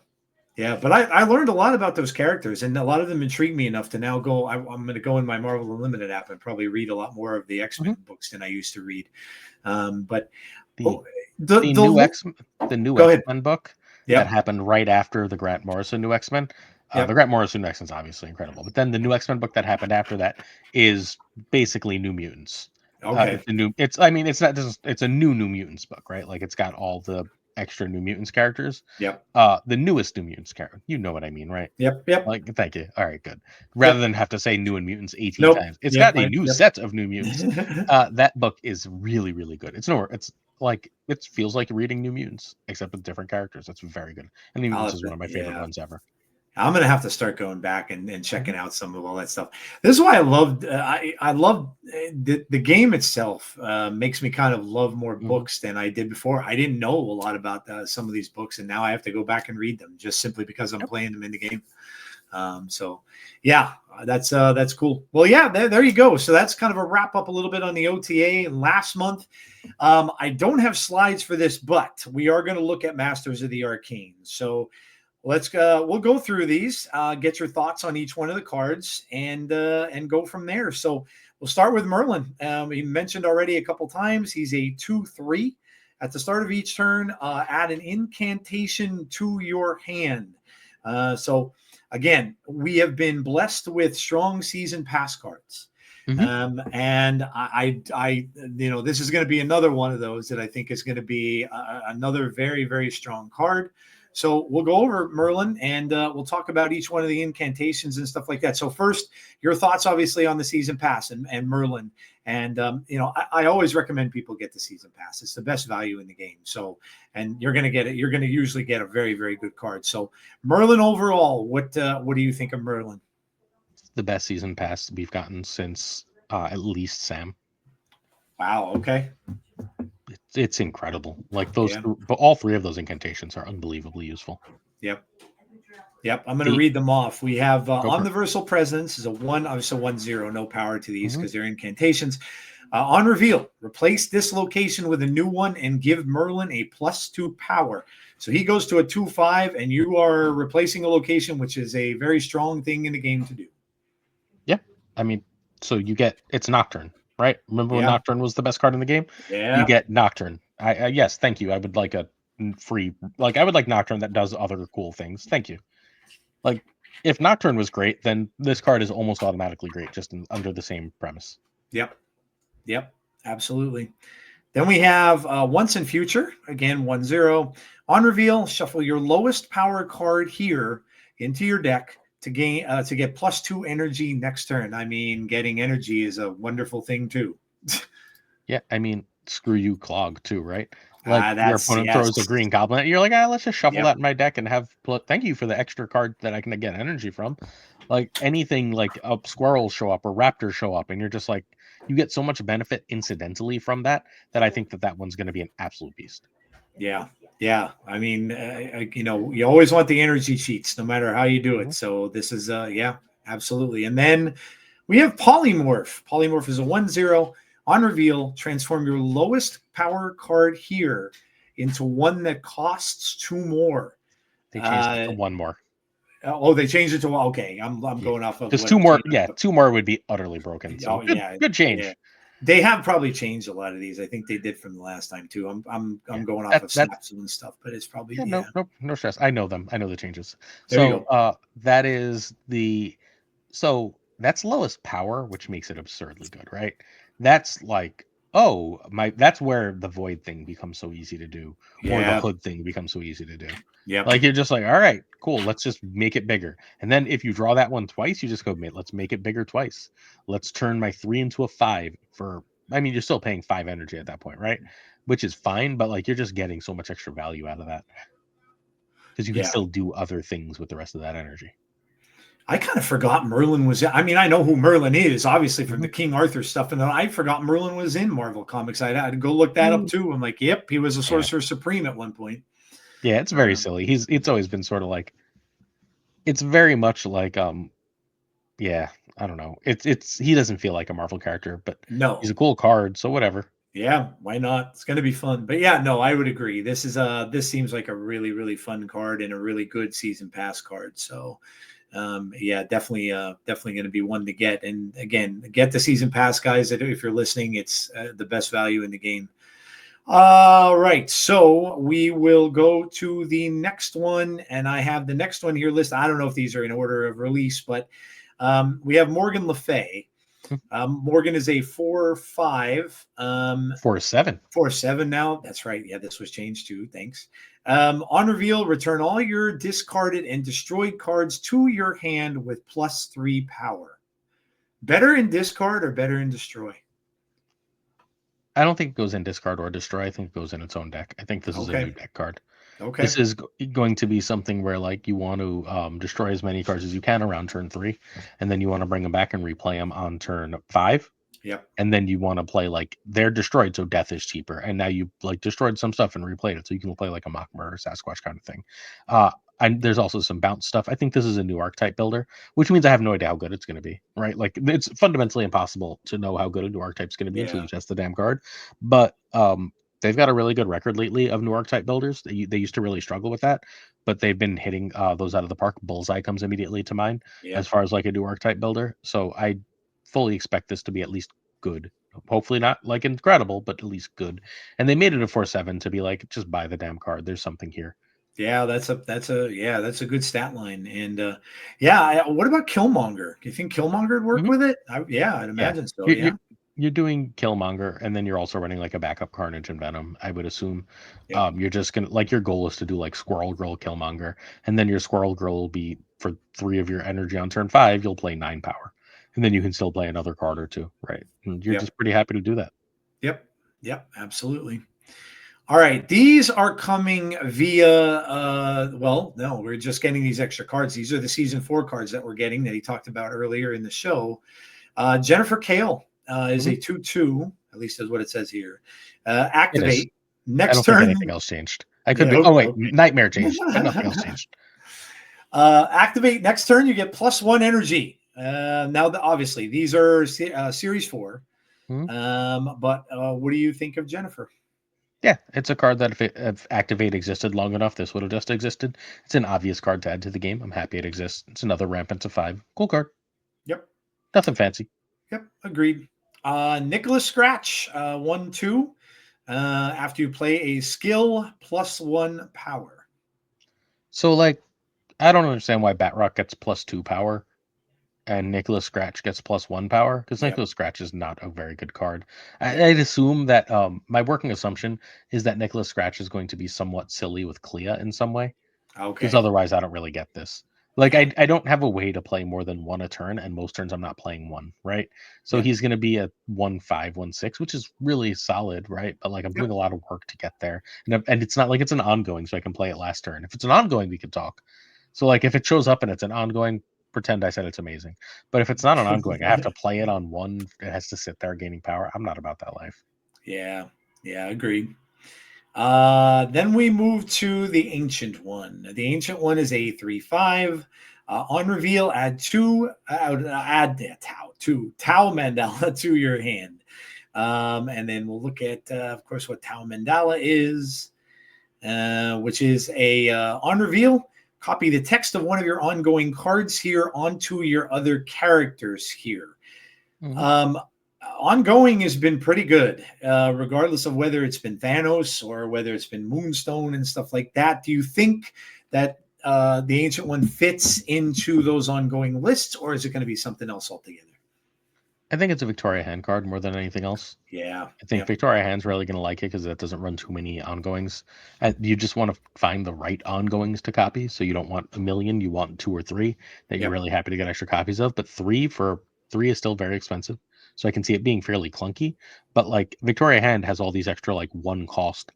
Yeah, but I learned a lot about those characters, and a lot of them intrigue me enough to now go. I'm going to go in my Marvel Unlimited app and probably read a lot more of the X-Men Mhm. books than I used to read. But The oh, the the new look. X the new Go ahead. X-Men book that Yep. happened right after the Grant Morrison new X-Men. The Yep. Grant Morrison new X-Men's obviously incredible, but then the new X-Men book that happened after that is basically New Mutants. Okay. It's a new. It's I mean it's not just it's a New Mutants book, right? Like it's got all the extra New Mutants characters. Yep. The newest New Mutants character. You know what I mean, right? Yep. Yep. Like, thank you. All right, good. Rather Yep. than have to say New and Mutants 18 Nope. times, it's Yep. got a new Yep. set of New Mutants. That book is really, really good. It's like it feels like reading New Mutants, except with different characters. It's very good. And New Mutants is one of my favorite Yeah. runs ever. I'm gonna have to start going back and Mhm. checking out some of all that stuff. This is why I loved. I love the game itself. Makes me kind of love more Mhm. books than I did before. I didn't know a lot about some of these books, and now I have to go back and read them just simply because I'm Yep. playing them in the game. So yeah, that's cool. Well, yeah, there you go. So that's kind of a wrap up a little bit on the OTA last month. I don't have slides for this, but we are going to look at Masters of the Arcane. So let's go. We'll go through these, get your thoughts on each one of the cards, and go from there. So we'll start with Merlin. He mentioned already a couple times. He's a 2/3. At the start of each turn, add an incantation to your hand. So again, we have been blessed with strong season pass cards. Mhm. And this is going to be another one of those that I think is going to be another very, very strong card. So we'll go over Merlin and we'll talk about each one of the incantations and stuff like that. So first, your thoughts, obviously, on the season pass and Merlin. And I always recommend people get the season pass. It's the best value in the game. So, and you're going to get it. You're going to usually get a very, very good card. So Merlin overall, what do you think of Merlin? The best season pass we've gotten since at least Sam. Wow. Okay. It's incredible. Like Yeah. but all three of those incantations are unbelievably useful. Yep. Yep. I'm going to The read them off. We have Go for it. Omniversal Presence is a 1, obviously 1/0, no power to these Mhm. because they're incantations. On reveal, replace this location with a new one and give Merlin a +2 power. So he goes to a 2/5, and you are replacing a location, which is a very strong thing in the game to do. Yeah. I mean, so it's Nocturne, right? Remember when Yeah. Nocturne was the best card in the game? You Yeah. get Nocturne. Yes, thank you. I would like a free, like I would like Nocturne that does other cool things. Thank you. Like if Nocturne was great, then this card is almost automatically great, just under the same premise. Yep. Yep. Absolutely. Then we have Once in Future, again, 1/0. On reveal, shuffle your lowest power card here into your deck to get +2 energy next turn. I mean, getting energy is a wonderful thing too. Yeah, I mean, screw you, Clog, too, right? Like your That's opponent yes. throws a green goblin at you, you're like, let's just shuffle Yep. that in my deck and thank you for the extra card that I can get energy from. Like anything like a squirrel show up or raptor show up, and you're just like, you get so much benefit incidentally from that I think that one's going to be an absolute beast. Yeah. Yeah. I mean, you always want the energy cheats no matter how you do it. Mhm. So this is, yeah, absolutely. And then we have Polymorph. Polymorph is a 1/0. On reveal, transform your lowest power card here into one that costs 2 more. They changed it to one more. They changed it to okay. I'm Yeah. going off of Just what it changed. two more would be utterly broken. So Oh yeah, good yeah. change. They have probably changed a lot of these. I think they did from the last time too. I'm going off of snaps and stuff, but it's probably no stress. I know them. I know the changes. There you So go. that is so that's lowest power, which makes it absurdly good, right? That's like, oh my, that's where the void thing becomes so easy to do, or the Yeah. hood thing becomes so easy to do. Yep. Like you're just like, all right, cool, let's just make it bigger. And then if you draw that one twice, you just go, mate, let's make it bigger twice. Let's turn my 3 into a 5 for, I mean, you're still paying 5 energy at that point, right? Which is fine, but like you're just getting so much extra value out of that. Because you can Yeah. still do other things with the rest of that energy. I kind of forgot Merlin was. I mean, I know who Merlin is, obviously from Mhm. the King Arthur stuff, and then I forgot Merlin was in Marvel Comics. I had to go look that up too. I'm like, yep, he was a Yeah. Sorcerer Supreme at one point. Yeah, it's very silly. It's always been sort of like, it's very much like yeah, I don't know. It's he doesn't feel like a Marvel character, but No. he's a cool card, so whatever. Yeah, why not? It's going to be fun. But yeah, no, I would agree. This seems like a really really fun card and a really good season pass card. So yeah, definitely going to be one to get. And again, get the season pass, guys. If you're listening, it's the best value in the game. All right, so we will go to the next one, and I have the next one here listed. I don't know if these are in order of release, but we have Morgan Le Fay. Morgan is a 4/5. 4/7. 4/7 now. That's right. Yeah, this was changed too. Thanks. On reveal, return all your discarded and destroyed cards to your hand with +3 power. Better in discard or better in destroy? I don't think it goes in discard or destroy. I think it goes in its own deck. I think this is a new deck card. Okay. This is going to be something where like you want to destroy as many cards as you can around turn 3, and then you want to bring them back and replay them on turn 5. Yep. And then you want to play like they're destroyed, so death is cheaper. And now you like destroyed some stuff and replayed it, so you can play like a Mockmer or Sasquatch kind of thing. And there's also some bounce stuff. I think this is a new archetype builder, which means I have no idea how good it's going to be. Right? Like it's fundamentally impossible to know how good a new archetype is going to be until you test the damn card. But they've got a really good record lately of new archetype builders. They used to really struggle with that, but they've been hitting those out of the park. Bullseye comes immediately to mind as far as like a new archetype builder. So I fully expect this to be at least good. Hopefully not like incredible, but at least good. And they made it a 4/7 to be like, just buy the damn card. There's something here. Yeah, that's a good stat line. And what about Killmonger? Do you think Killmonger would work with it? I'd imagine so. You're doing Killmonger, and then you're also running like a backup Carnage and Venom, I would assume. Yep. You're just gonna like your goal is to do like Squirrel Girl Killmonger, and then your Squirrel Girl will be for 3 of your energy on turn 5, you'll play 9 power. And then you can still play another card or 2, right? And you're just pretty happy to do that. Yep, absolutely. All right, these are coming via no, we're just getting these extra cards. These are the season 4 cards that we're getting that he talked about earlier in the show. Jennifer Kale is a 2/2, at least is what it says here. Activate next I don't turn. think anything else changed. I could be. Oh wait, Nightmare changed, but nothing else changed. Activate next turn. You get +1 energy. Now, obviously, these are series 4. But what do you think of Jennifer? Yeah, it's a card that if Activate existed long enough, this would have just existed. It's an obvious card to add to the game. I'm happy it exists. It's another rampant to 5. Cool card. Yep. Nothing fancy. Yep. Agreed. Nicholas Scratch, 1/2. After you play a skill +1 power. So, like, I don't understand why Batrock gets +2 power and Nicholas Scratch gets +1 power, because Nicholas Scratch is not a very good card. I'd assume that my working assumption is that Nicholas Scratch is going to be somewhat silly with Clea in some way, because Okay. otherwise I don't really get this. Like I don't have a way to play more than 1 a turn, and most turns I'm not playing 1, right? So he's going to be a 1/5, 1/6, which is really solid, right? But like I'm doing a lot of work to get there, and it's not like it's an ongoing, so I can play it last turn. If it's an ongoing, we can talk. So like if it shows up and it's an ongoing, pretend I said it's amazing. But if it's not an ongoing, I have to play it on 1. It has to sit there gaining power. I'm not about that life. Yeah, agreed. Then we move to the Ancient One. The Ancient One is a 3/5. On reveal, add Tau Mandala to your hand. And then we'll look at, of course, what Tau Mandala is, which is a on reveal. Copy the text of one of your ongoing cards here onto your other characters here. ongoing has been pretty good, regardless of whether it's been Thanos or whether it's been Moonstone and stuff like that. Do you think that the Ancient One fits into those ongoing lists, or is it going to be something else altogether? I think it's a Victoria Hand card more than anything else. Yeah. I think Victoria Hand's really going to like it because that doesn't run too many ongoings. You just want to find the right ongoings to copy. So you don't want a million, you want 2 or 3 that you're really happy to get extra copies of. But 3 is still very expensive. So I can see it being fairly clunky. But like Victoria Hand has all these extra like 1 cost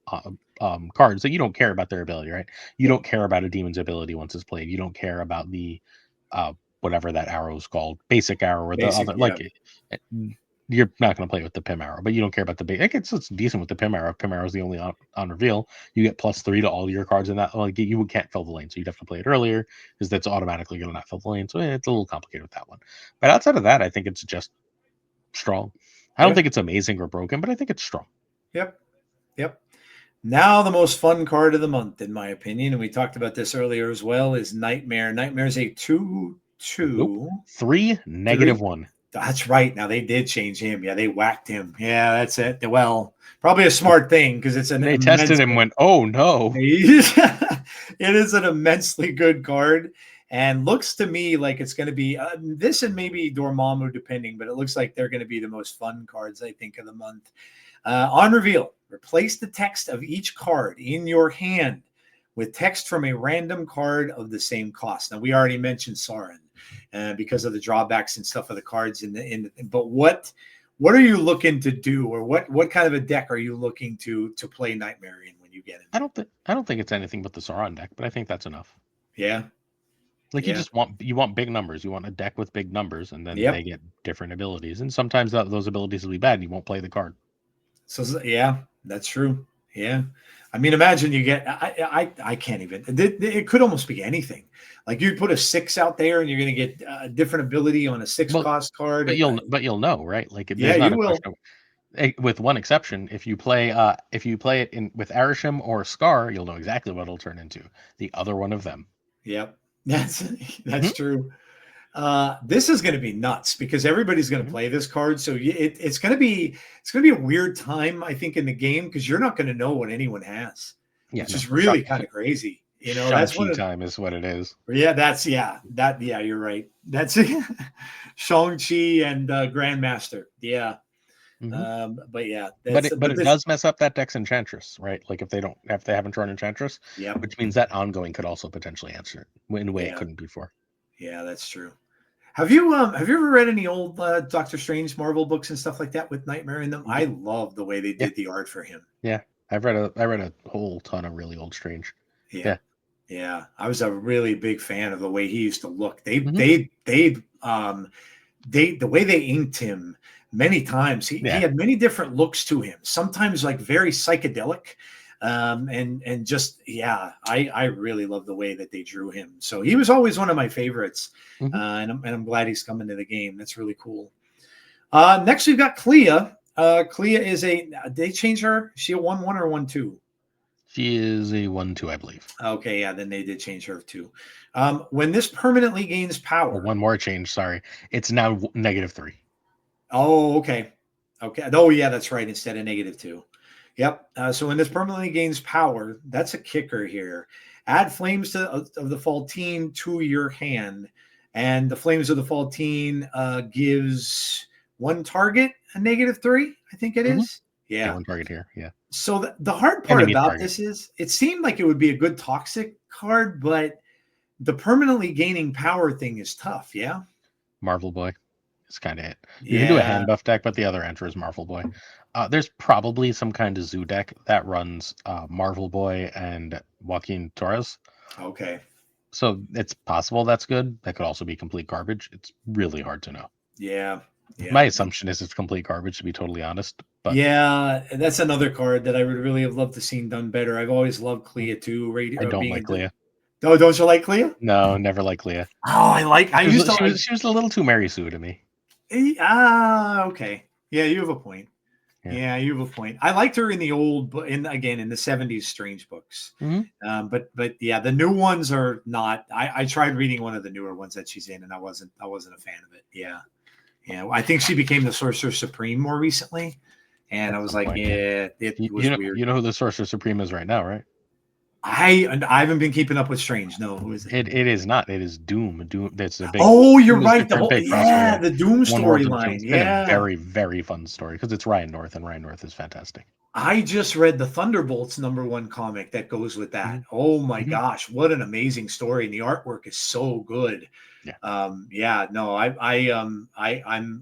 cards that you don't care about their ability, right? You don't care about a demon's ability once it's played. You don't care about the whatever that arrow is called, basic arrow or the other you're not going to play with the Pim arrow, but you don't care about the base. It's decent with the Pim arrow. Pim arrow is the only on reveal. You get +3 to all your cards in that. Like you can't fill the lane, so you'd have to play it earlier because that's automatically going to not fill the lane. So it's a little complicated with that one. But outside of that, I think it's just strong. I don't think it's amazing or broken, but I think it's strong. Yep. Now the most fun card of the month, in my opinion, and we talked about this earlier as well, is Nightmare. Nightmare is a 2/2. Nope. 3 -1. That's right. Now they did change him. Yeah, they whacked him. Yeah, that's it. Well, probably a smart thing because it's they tested him and went, oh no. It is an immensely good card and looks to me like it's going to be this and maybe Dormammu depending, but it looks like they're going to be the most fun cards, I think, of the month. On reveal, replace the text of each card in your hand with text from a random card of the same cost. Now, we already mentioned Sauron because of the drawbacks and stuff of the cards. But what are you looking to do, or what kind of a deck are you looking to play Nightmare in when you get it? I don't think it's anything but the Sauron deck, but I think that's enough. Yeah. Like you want big numbers. You want a deck with big numbers, and then they get different abilities. And sometimes those abilities will be bad. And you won't play the card. So yeah, that's true. Yeah. I mean, imagine you get, I can't even, it could almost be anything. Like you'd put a 6 out there and you're going to get a different ability on a 6 cost card. But you'll know, right? Like you will. With one exception, if you play it in with Arisham or Scar, you'll know exactly what it'll turn into. The other one of them. Yep. That's true. This is going to be nuts because everybody's going to play this card. So it's going to be a weird time, I think, in the game because you're not going to know what anyone has, which is really kind of crazy. You know, that's what time is what it is. Yeah, you're right. That's Shang-Chi and Grandmaster. Yeah. But it does mess up that Dex Enchantress, right? Like if they haven't drawn Enchantress, which means that ongoing could also potentially answer it in a way it couldn't before. Yeah, that's true. Have you ever read any old Doctor Strange Marvel books and stuff like that with Nightmare in them? I love the way they did the art for him. Yeah, I read a whole ton of really old Strange. Yeah. I was a really big fan of the way he used to look. The way they inked him many times. He had many different looks to him. Sometimes like very psychedelic. And just I really love the way that they drew him. So he was always one of my favorites, and I'm glad he's coming to the game. That's really cool. Next we've got Clea. Clea is they changed her. Is she a 1/1 or 1/2? She is a 1/2, I believe. Okay, yeah, then they did change her too. When this permanently gains power, one more change. Sorry, it's now -3. Oh, okay. Oh, yeah, that's right. Instead of -2. Yep. So when this permanently gains power, that's a kicker here. Add Flames of the Faultine to your hand, and the Flames of the Faultine gives one target a -3. I think it is. Yeah, one target here. Yeah. So the hard part about this is it seemed like it would be a good toxic card, but the permanently gaining power thing is tough. Yeah. Marvel Boy. It's kind of it. You can do a hand buff deck, but the other answer is Marvel Boy. There's probably some kind of zoo deck that runs Marvel Boy and Joaquin Torres. Okay. So it's possible that's good. That could also be complete garbage. It's really hard to know. Yeah. My assumption is it's complete garbage, to be totally honest. But yeah, that's another card that I would really have loved to seen done better. I've always loved Clea too. I don't like Clea. Oh, don't you like Clea? No, never liked Clea. Oh, she was a little too Mary Sue to me. Okay. Yeah, you have a point. Yeah, you have a point. I liked her in the old, the 70s Strange books. But yeah, the new ones are not. I tried reading one of the newer ones that she's in, and I wasn't a fan of it. Yeah. Yeah, I think she became the Sorcerer Supreme more recently, and At I was some like, point. yeah, it You, was you know, weird. you know who the Sorcerer Supreme is right now, right? I haven't been keeping up with Strange. No, who is it? It is not. It is Doom. Doom. That's a big. Oh, you're Doom has right. The returned whole big crossover. the Doom One World of Doom. storyline. It's been a Yeah. very, very fun story because it's Ryan North, and Ryan North is fantastic. I just read the Thunderbolts #1 comic that goes with that. Mhm. Oh my Mhm. gosh, what an amazing story. And the artwork is so good. Yeah. Yeah, no, I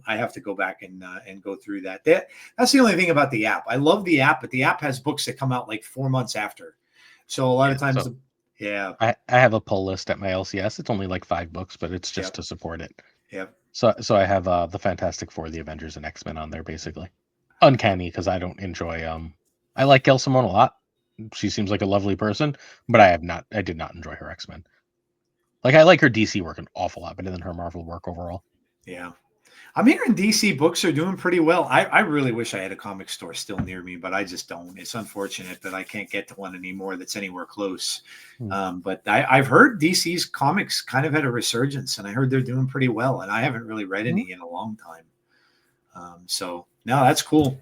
have to go back and go through that. That's the only thing about the app. I love the app, but the app has books that come out like 4 months after. So a lot Yeah. of times, So yeah, I have a pull list at my LCS. It's only like 5 books, but it's just yep, to support it. yep. So I have the Fantastic Four, the Avengers, and X-Men on there basically. Uncanny because I don't enjoy I like Gail Simone a lot. She seems like a lovely person, but I did not enjoy her X-Men. Like I like her DC work an awful lot better than her Marvel work overall. Yeah. I'm hearing DC books are doing pretty well. I really wish I had a comic store still near me, but I just don't. It's unfortunate that I can't get to one anymore that's anywhere close. Hmm. But I've heard DC's comics kind of had a resurgence, and I heard they're doing pretty well. And I haven't really read any in a long time. So no, that's cool.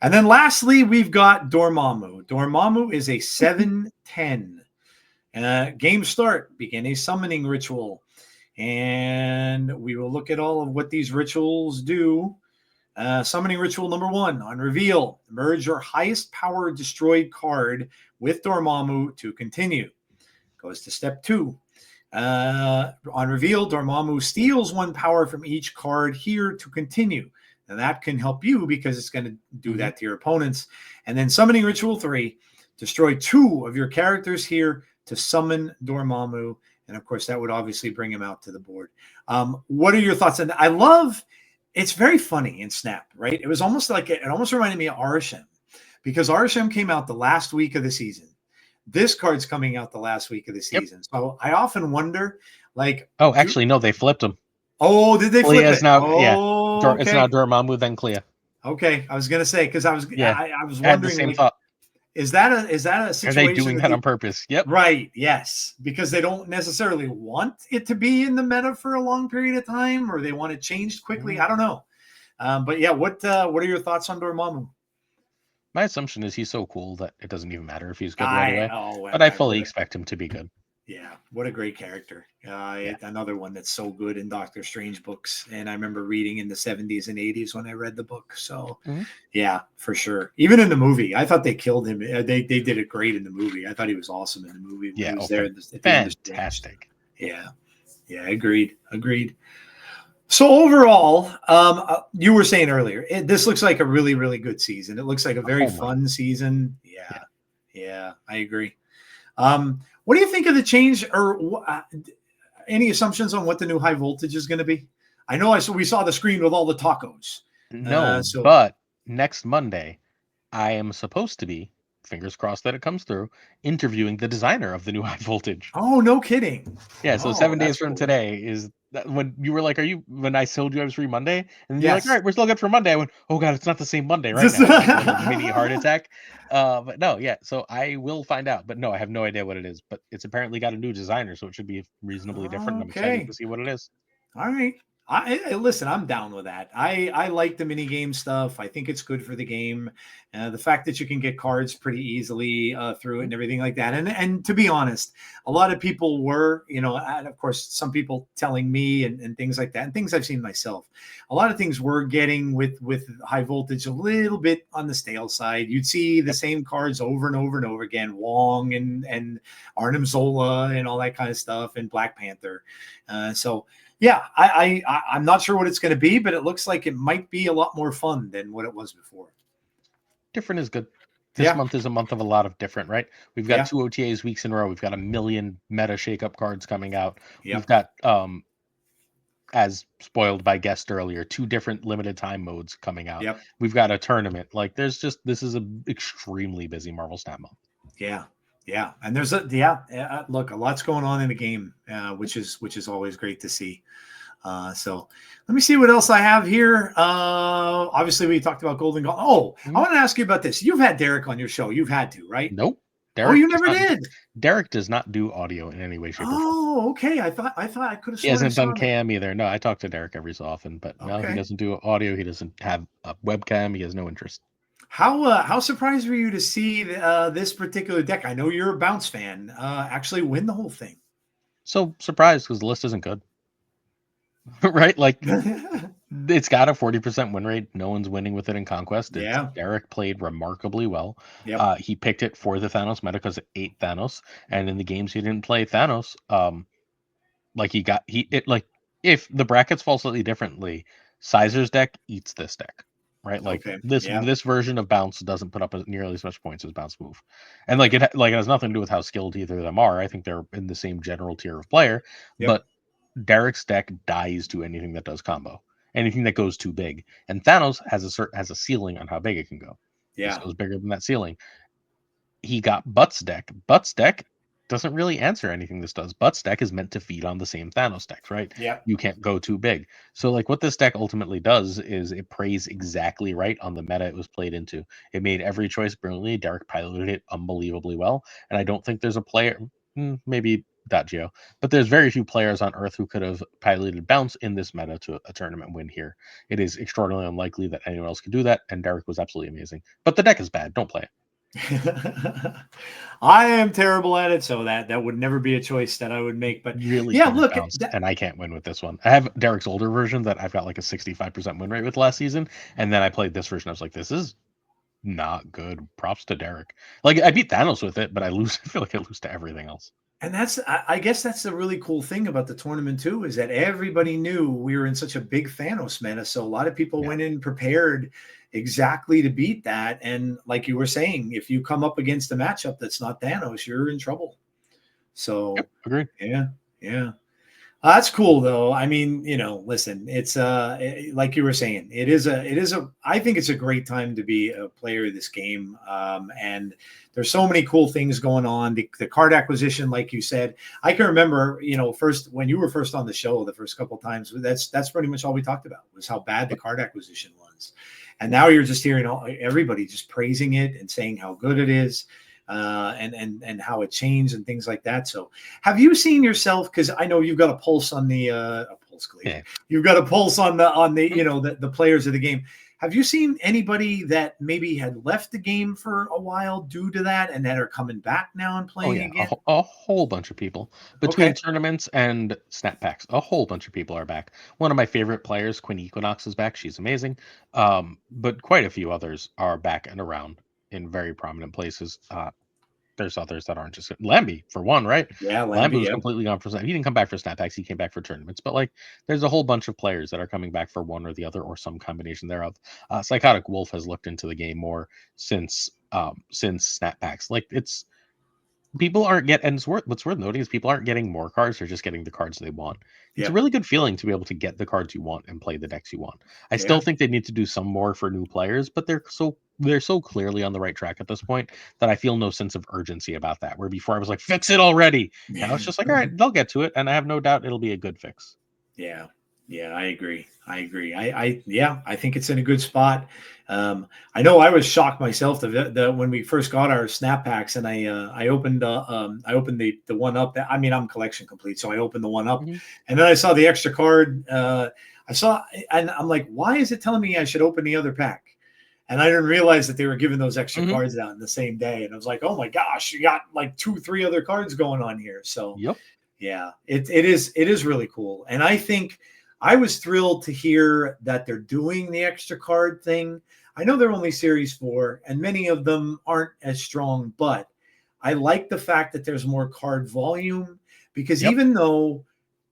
And then lastly, we've got Dormammu. Dormammu is a 7/10. Game start, begin a summoning ritual. And we will look at all of what these rituals do. Summoning ritual #1 on reveal, merge your highest power destroyed card with Dormammu to continue. Goes to step 2. On reveal, Dormammu steals 1 power from each card here to continue. And that can help you because it's going to do that to your opponents. And then summoning ritual 3, destroy 2 of your characters here to summon Dormammu. And of course, that would obviously bring him out to the board. What are your thoughts on that? I love, it's very funny in Snap, right? It was almost like, it almost reminded me of RSM because RSM came out the last week of the season. This card's coming out the last week of the season. Yep. So I often wonder, like, oh, actually, no, they flipped them. Oh, did they flip it? Now, oh, it's now Dormammu then Clea. Okay, I was gonna say because I was wondering. Had the same thought. Is that a situation? Are they doing that on purpose? Yep. Right. Yes, because they don't necessarily want it to be in the meta for a long period of time, or they want it changed quickly. I don't know. But yeah, what are your thoughts on Dormammu? My assumption is he's so cool that it doesn't even matter if he's good right away. But I fully expect him to be good. Yeah, what a great character. Another one that's so good in Doctor Strange books. And I remember reading in the 70s and 80s when I read the book. So, yeah, for sure. Even in the movie, I thought they killed him. They did it great in the movie. I thought he was awesome in the movie. Yeah, he was there fantastic. Yeah, agreed. So overall, you were saying earlier, this looks like a really, really good season. It looks like a very fun season. Yeah, I agree. What do you think of the change, or any assumptions on what the new high voltage is going to be? I know we saw the screen with all the tacos. No, but next Monday, I am supposed to be, fingers crossed that it comes through, interviewing the designer of the new high voltage. Oh, no kidding. Yeah, so 7 days from today is when you were like, when I told you I was free Monday? And you're like, all right, we're still good for Monday. I went, oh God, it's not the same Monday right now. Like a mini heart attack. But no, yeah, so I will find out. But no, I have no idea what it is. But it's apparently got a new designer, so it should be reasonably different. I'm excited to see what it is. All right. Listen, I'm down with that. I like the mini game stuff. I think it's good for the game. The fact that you can get cards pretty easily through it and everything like that. And to be honest, a lot of people were, and of course, some people telling me and things like that, and things I've seen myself. A lot of things we're getting with high voltage a little bit on the stale side. You'd see the same cards over and over and over again, Wong and Arnim Zola and all that kind of stuff, and Black Panther. So. Yeah, I'm not sure what it's going to be, but it looks like it might be a lot more fun than what it was before. Different is good. This month is a month of a lot of different, right? We've got 2 OTAs weeks in a row. We've got 1 million meta shakeup cards coming out. We've got, as spoiled by guest earlier, 2 different limited time modes coming out. We've got a tournament. Like this is an extremely busy Marvel Snap month. Yeah, and there's look, a lot's going on in the game, which is always great to see. So let me see what else I have here. Obviously we talked about Golden Gauntlet. I want to ask you about this. You've had Derek on your show. You've had to, right? Nope. Oh, Derek you does never not. did. Derek does not do audio in any way, shape, or form. Oh, okay. I thought I could have He sworn I hasn't saw done that. cam either. No, I talk to Derek every so often, but no, he Okay. doesn't do audio. He doesn't have a webcam. He has no interest. How surprised were you to see this particular deck? I know you're a bounce fan. Actually win the whole thing. So surprised because the list isn't good, right? Like it's got a 40% win rate. No one's winning with it in Conquest. It's Yeah. Derek played remarkably well. Yep. He picked it for the Thanos meta because it ate Thanos, and in the games he didn't play Thanos, like like if the brackets fall slightly differently, Sizer's deck eats this deck, right? Like Okay. this Yeah. this version of Bounce doesn't put up nearly as much points as Bounce Move, and like it has nothing to do with how skilled either of them are. I think they're in the same general tier of player, Yep. but Derek's deck dies to anything that does combo, anything that goes too big, and Thanos has a ceiling on how big it can go. This Yeah. goes bigger than that ceiling. He got Butt's deck. Butt's deck doesn't really answer anything this does. Butt's deck is meant to feed on the same Thanos decks, right? Yep. You can't go too big. So like what this deck ultimately does is it plays exactly right on the meta it was played into. It made every choice brilliantly. Derek piloted it unbelievably well. And I don't think there's a player, maybe Geo, but there's very few players on Earth who could have piloted Bounce in this meta to a tournament win here. It is extraordinarily unlikely that anyone else could do that, and Derek was absolutely amazing. But the deck is bad. Don't play it. I am terrible at it, so that would never be a choice that I would make. But Really yeah, good at look, Bounce, and I can't win with this one. I have Derek's older version that I've got like a 65% win rate with last season, and then I played this version. I was like, this is not good. Props to Derek. Like I beat Thanos with it, but I lose. I feel like I lose to everything else. and I guess that's the really cool thing about the tournament too, is that everybody knew we were in such a big Thanos meta. So a lot of people went in prepared exactly to beat that. And like you were saying, if you come up against a matchup that's not Thanos, you're in trouble. So Agreed. yeah. That's cool though. I mean, listen, it's like you were saying, it is a I think it's a great time to be a player of this game. And there's so many cool things going on. The card acquisition, like you said, I can remember, first when you were first on the show, the first couple of times, that's pretty much all we talked about was how bad the card acquisition was. And now you're just hearing everybody just praising it and saying how good it is. And how it changed and things like that. So have you seen yourself, because I know you've got a pulse on the you've got a pulse on the the players of the game. Have you seen anybody that maybe had left the game for a while due to that and that are coming back now and playing again? A whole bunch of people between tournaments and snap packs. A whole bunch of people are back. One of my favorite players, Quinn Equinox, is back. She's amazing. But quite a few others are back and around in very prominent places. There's others that aren't just Lambie for one, right? Yeah, Lambie was yeah. completely gone for. He didn't come back for snapbacks. He came back for tournaments. But like, there's a whole bunch of players that are coming back for one or the other or some combination thereof. Psychotic Wolf has looked into the game more since snapbacks. Like it's people aren't getting. And what's worth noting is people aren't getting more cards; they're just getting the cards they want. It's a Yep. really good feeling to be able to get the cards you want and play the decks you want. I still think they need to do some more for new players, but they're so clearly on the right track at this point that I feel no sense of urgency about that. Where before I was like, fix it already. Now it's just like, all right, they'll get to it, and I have no doubt it'll be a good fix. Yeah, I agree. I think it's in a good spot. I know I was shocked myself when we first got our snap packs, and I opened the one up. I'm collection complete, so I opened the one up, and then I saw the extra card. And I'm like, why is it telling me I should open the other pack? And I didn't realize that they were giving those extra cards out in the same day. And I was like, oh my gosh, you got like 2-3 other cards going on here. So yeah, it is really cool. And I think I was thrilled to hear that they're doing the extra card thing. I know they're only series 4 and many of them aren't as strong, but I like the fact that there's more card volume because even though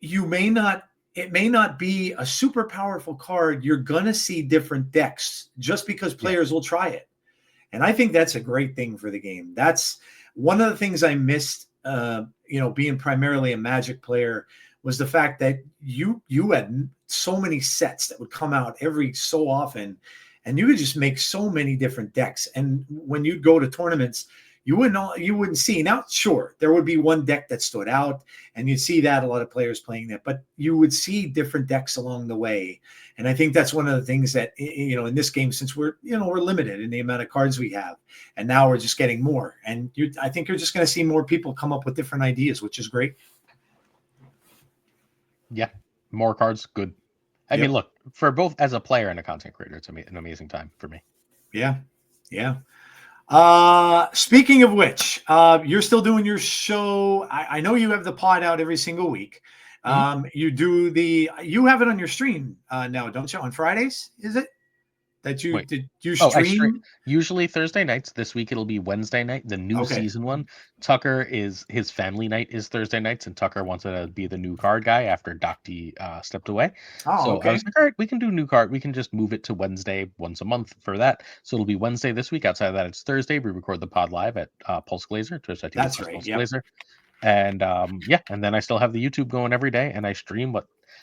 it may not be a super powerful card, you're going to see different decks just because players will try it. And I think that's a great thing for the game. That's one of the things I missed, being primarily a Magic player, was the fact that you had so many sets that would come out every so often, and you could just make so many different decks. And when you'd go to tournaments, you wouldn't see. Now, sure, there would be one deck that stood out, and you'd see that a lot of players playing that, but you would see different decks along the way. And I think that's one of the things that, in this game, since we're limited in the amount of cards we have, and now we're just getting more. And I think you're just going to see more people come up with different ideas, which is great. Yeah, more cards, good. I mean, look, for both as a player and a content creator, it's an amazing time for me. Yeah. Speaking of which, you're still doing your show. I know you have the pod out every single week. You have it on your stream now, don't you? On Fridays, is it? That you did you stream? I stream usually Thursday nights. This week it'll be Wednesday night, the new season one. Tucker his family night is Thursday nights, and Tucker wanted to be the new card guy after Docty stepped away. So I was like, all right, we can do new card. We can just move it to Wednesday once a month for that. So it'll be Wednesday this week. Outside of that, it's Thursday. We record the pod live at Pulse Glazer, Twitch.tv. That's right. Pulse Glazer. And and then I still have the YouTube going every day, and I stream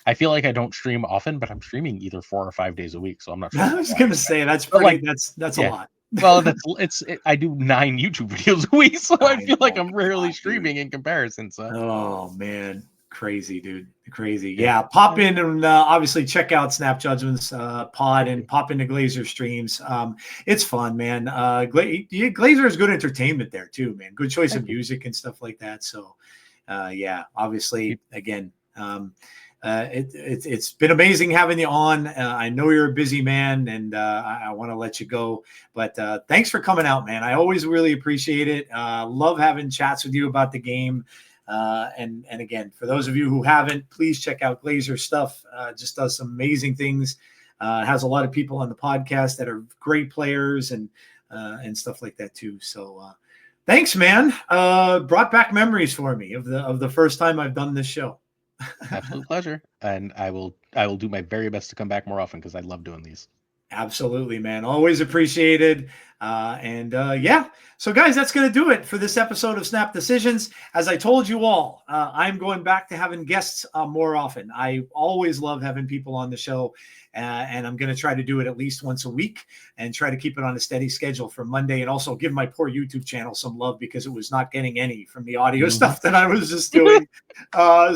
I feel like I don't stream often, but I'm streaming either 4 or 5 days a week, so I'm not sure. I was going to say that's pretty. That's a lot. Well, I do 9 YouTube videos a week, so I feel like I'm rarely streaming in comparison. So. Oh man, crazy, dude, crazy. Yeah, pop in and obviously check out Snap Judgments pod and pop into Glazer streams. It's fun, man. Glazer is good entertainment there too, man. Good choice of music and stuff like that. So, obviously, again. It's been amazing having you on. I know you're a busy man, and I want to let you go. But thanks for coming out, man. I always really appreciate it. Love having chats with you about the game. And again, for those of you who haven't, please check out Glazer stuff. Just does some amazing things. Has a lot of people on the podcast that are great players and stuff like that too. So thanks, man. Brought back memories for me of the first time I've done this show. Absolute pleasure, and I will do my very best to come back more often because I love doing these. Absolutely, man. Always appreciated. So guys, that's going to do it for this episode of Snap Decisions. As I told you all, I'm going back to having guests more often. I always love having people on the show, and I'm going to try to do it at least once a week and try to keep it on a steady schedule for Monday, and also give my poor YouTube channel some love because it was not getting any from the audio stuff that I was just doing.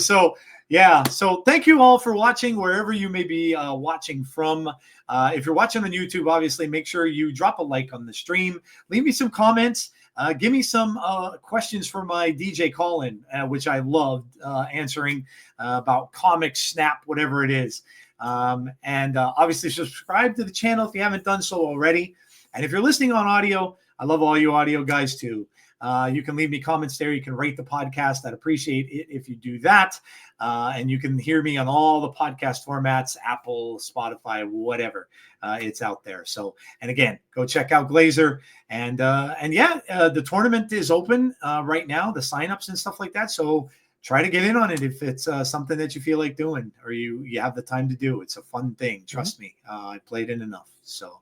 So thank you all for watching wherever you may be watching from. If you're watching on YouTube, obviously make sure you drop a like on the stream. Leave me some comments. Give me some questions for my DJ call-in, which I loved answering about comics, Snap, whatever it is. Obviously subscribe to the channel if you haven't done so already. And if you're listening on audio, I love all you audio guys too. You can leave me comments there. You can rate the podcast. I'd appreciate it if you do that. And you can hear me on all the podcast formats, Apple, Spotify, whatever. It's out there. So, and again, go check out Glazer. The tournament is open right now, the signups and stuff like that. So try to get in on it if it's something that you feel like doing or you have the time to do. It's a fun thing. Trust me. I played it enough. So.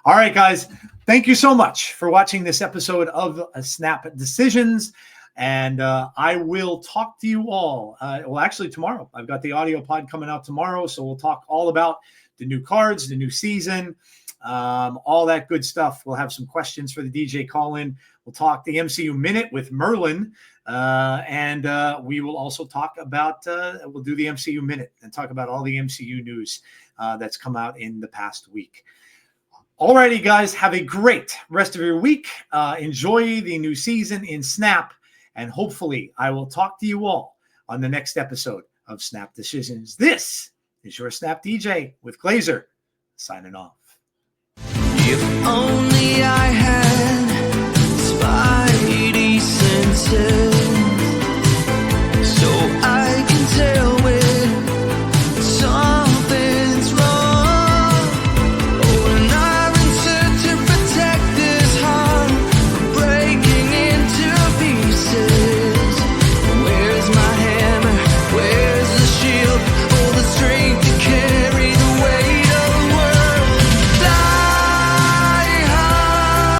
All right, guys, thank you so much for watching this episode of Snap Decisions. And I will talk to you all. Actually, tomorrow. I've got the audio pod coming out tomorrow. So we'll talk all about the new cards, the new season, all that good stuff. We'll have some questions for the DJ call-in. We'll talk the MCU Minute with Merlin. We will also talk about, we'll do the MCU Minute and talk about all the MCU news that's come out in the past week. Alrighty, guys, have a great rest of your week. Enjoy the new season in Snap, and hopefully I will talk to you all on the next episode of Snap Decisions. This is your Snap DJ with Glazer, signing off. If only I had spidey senses.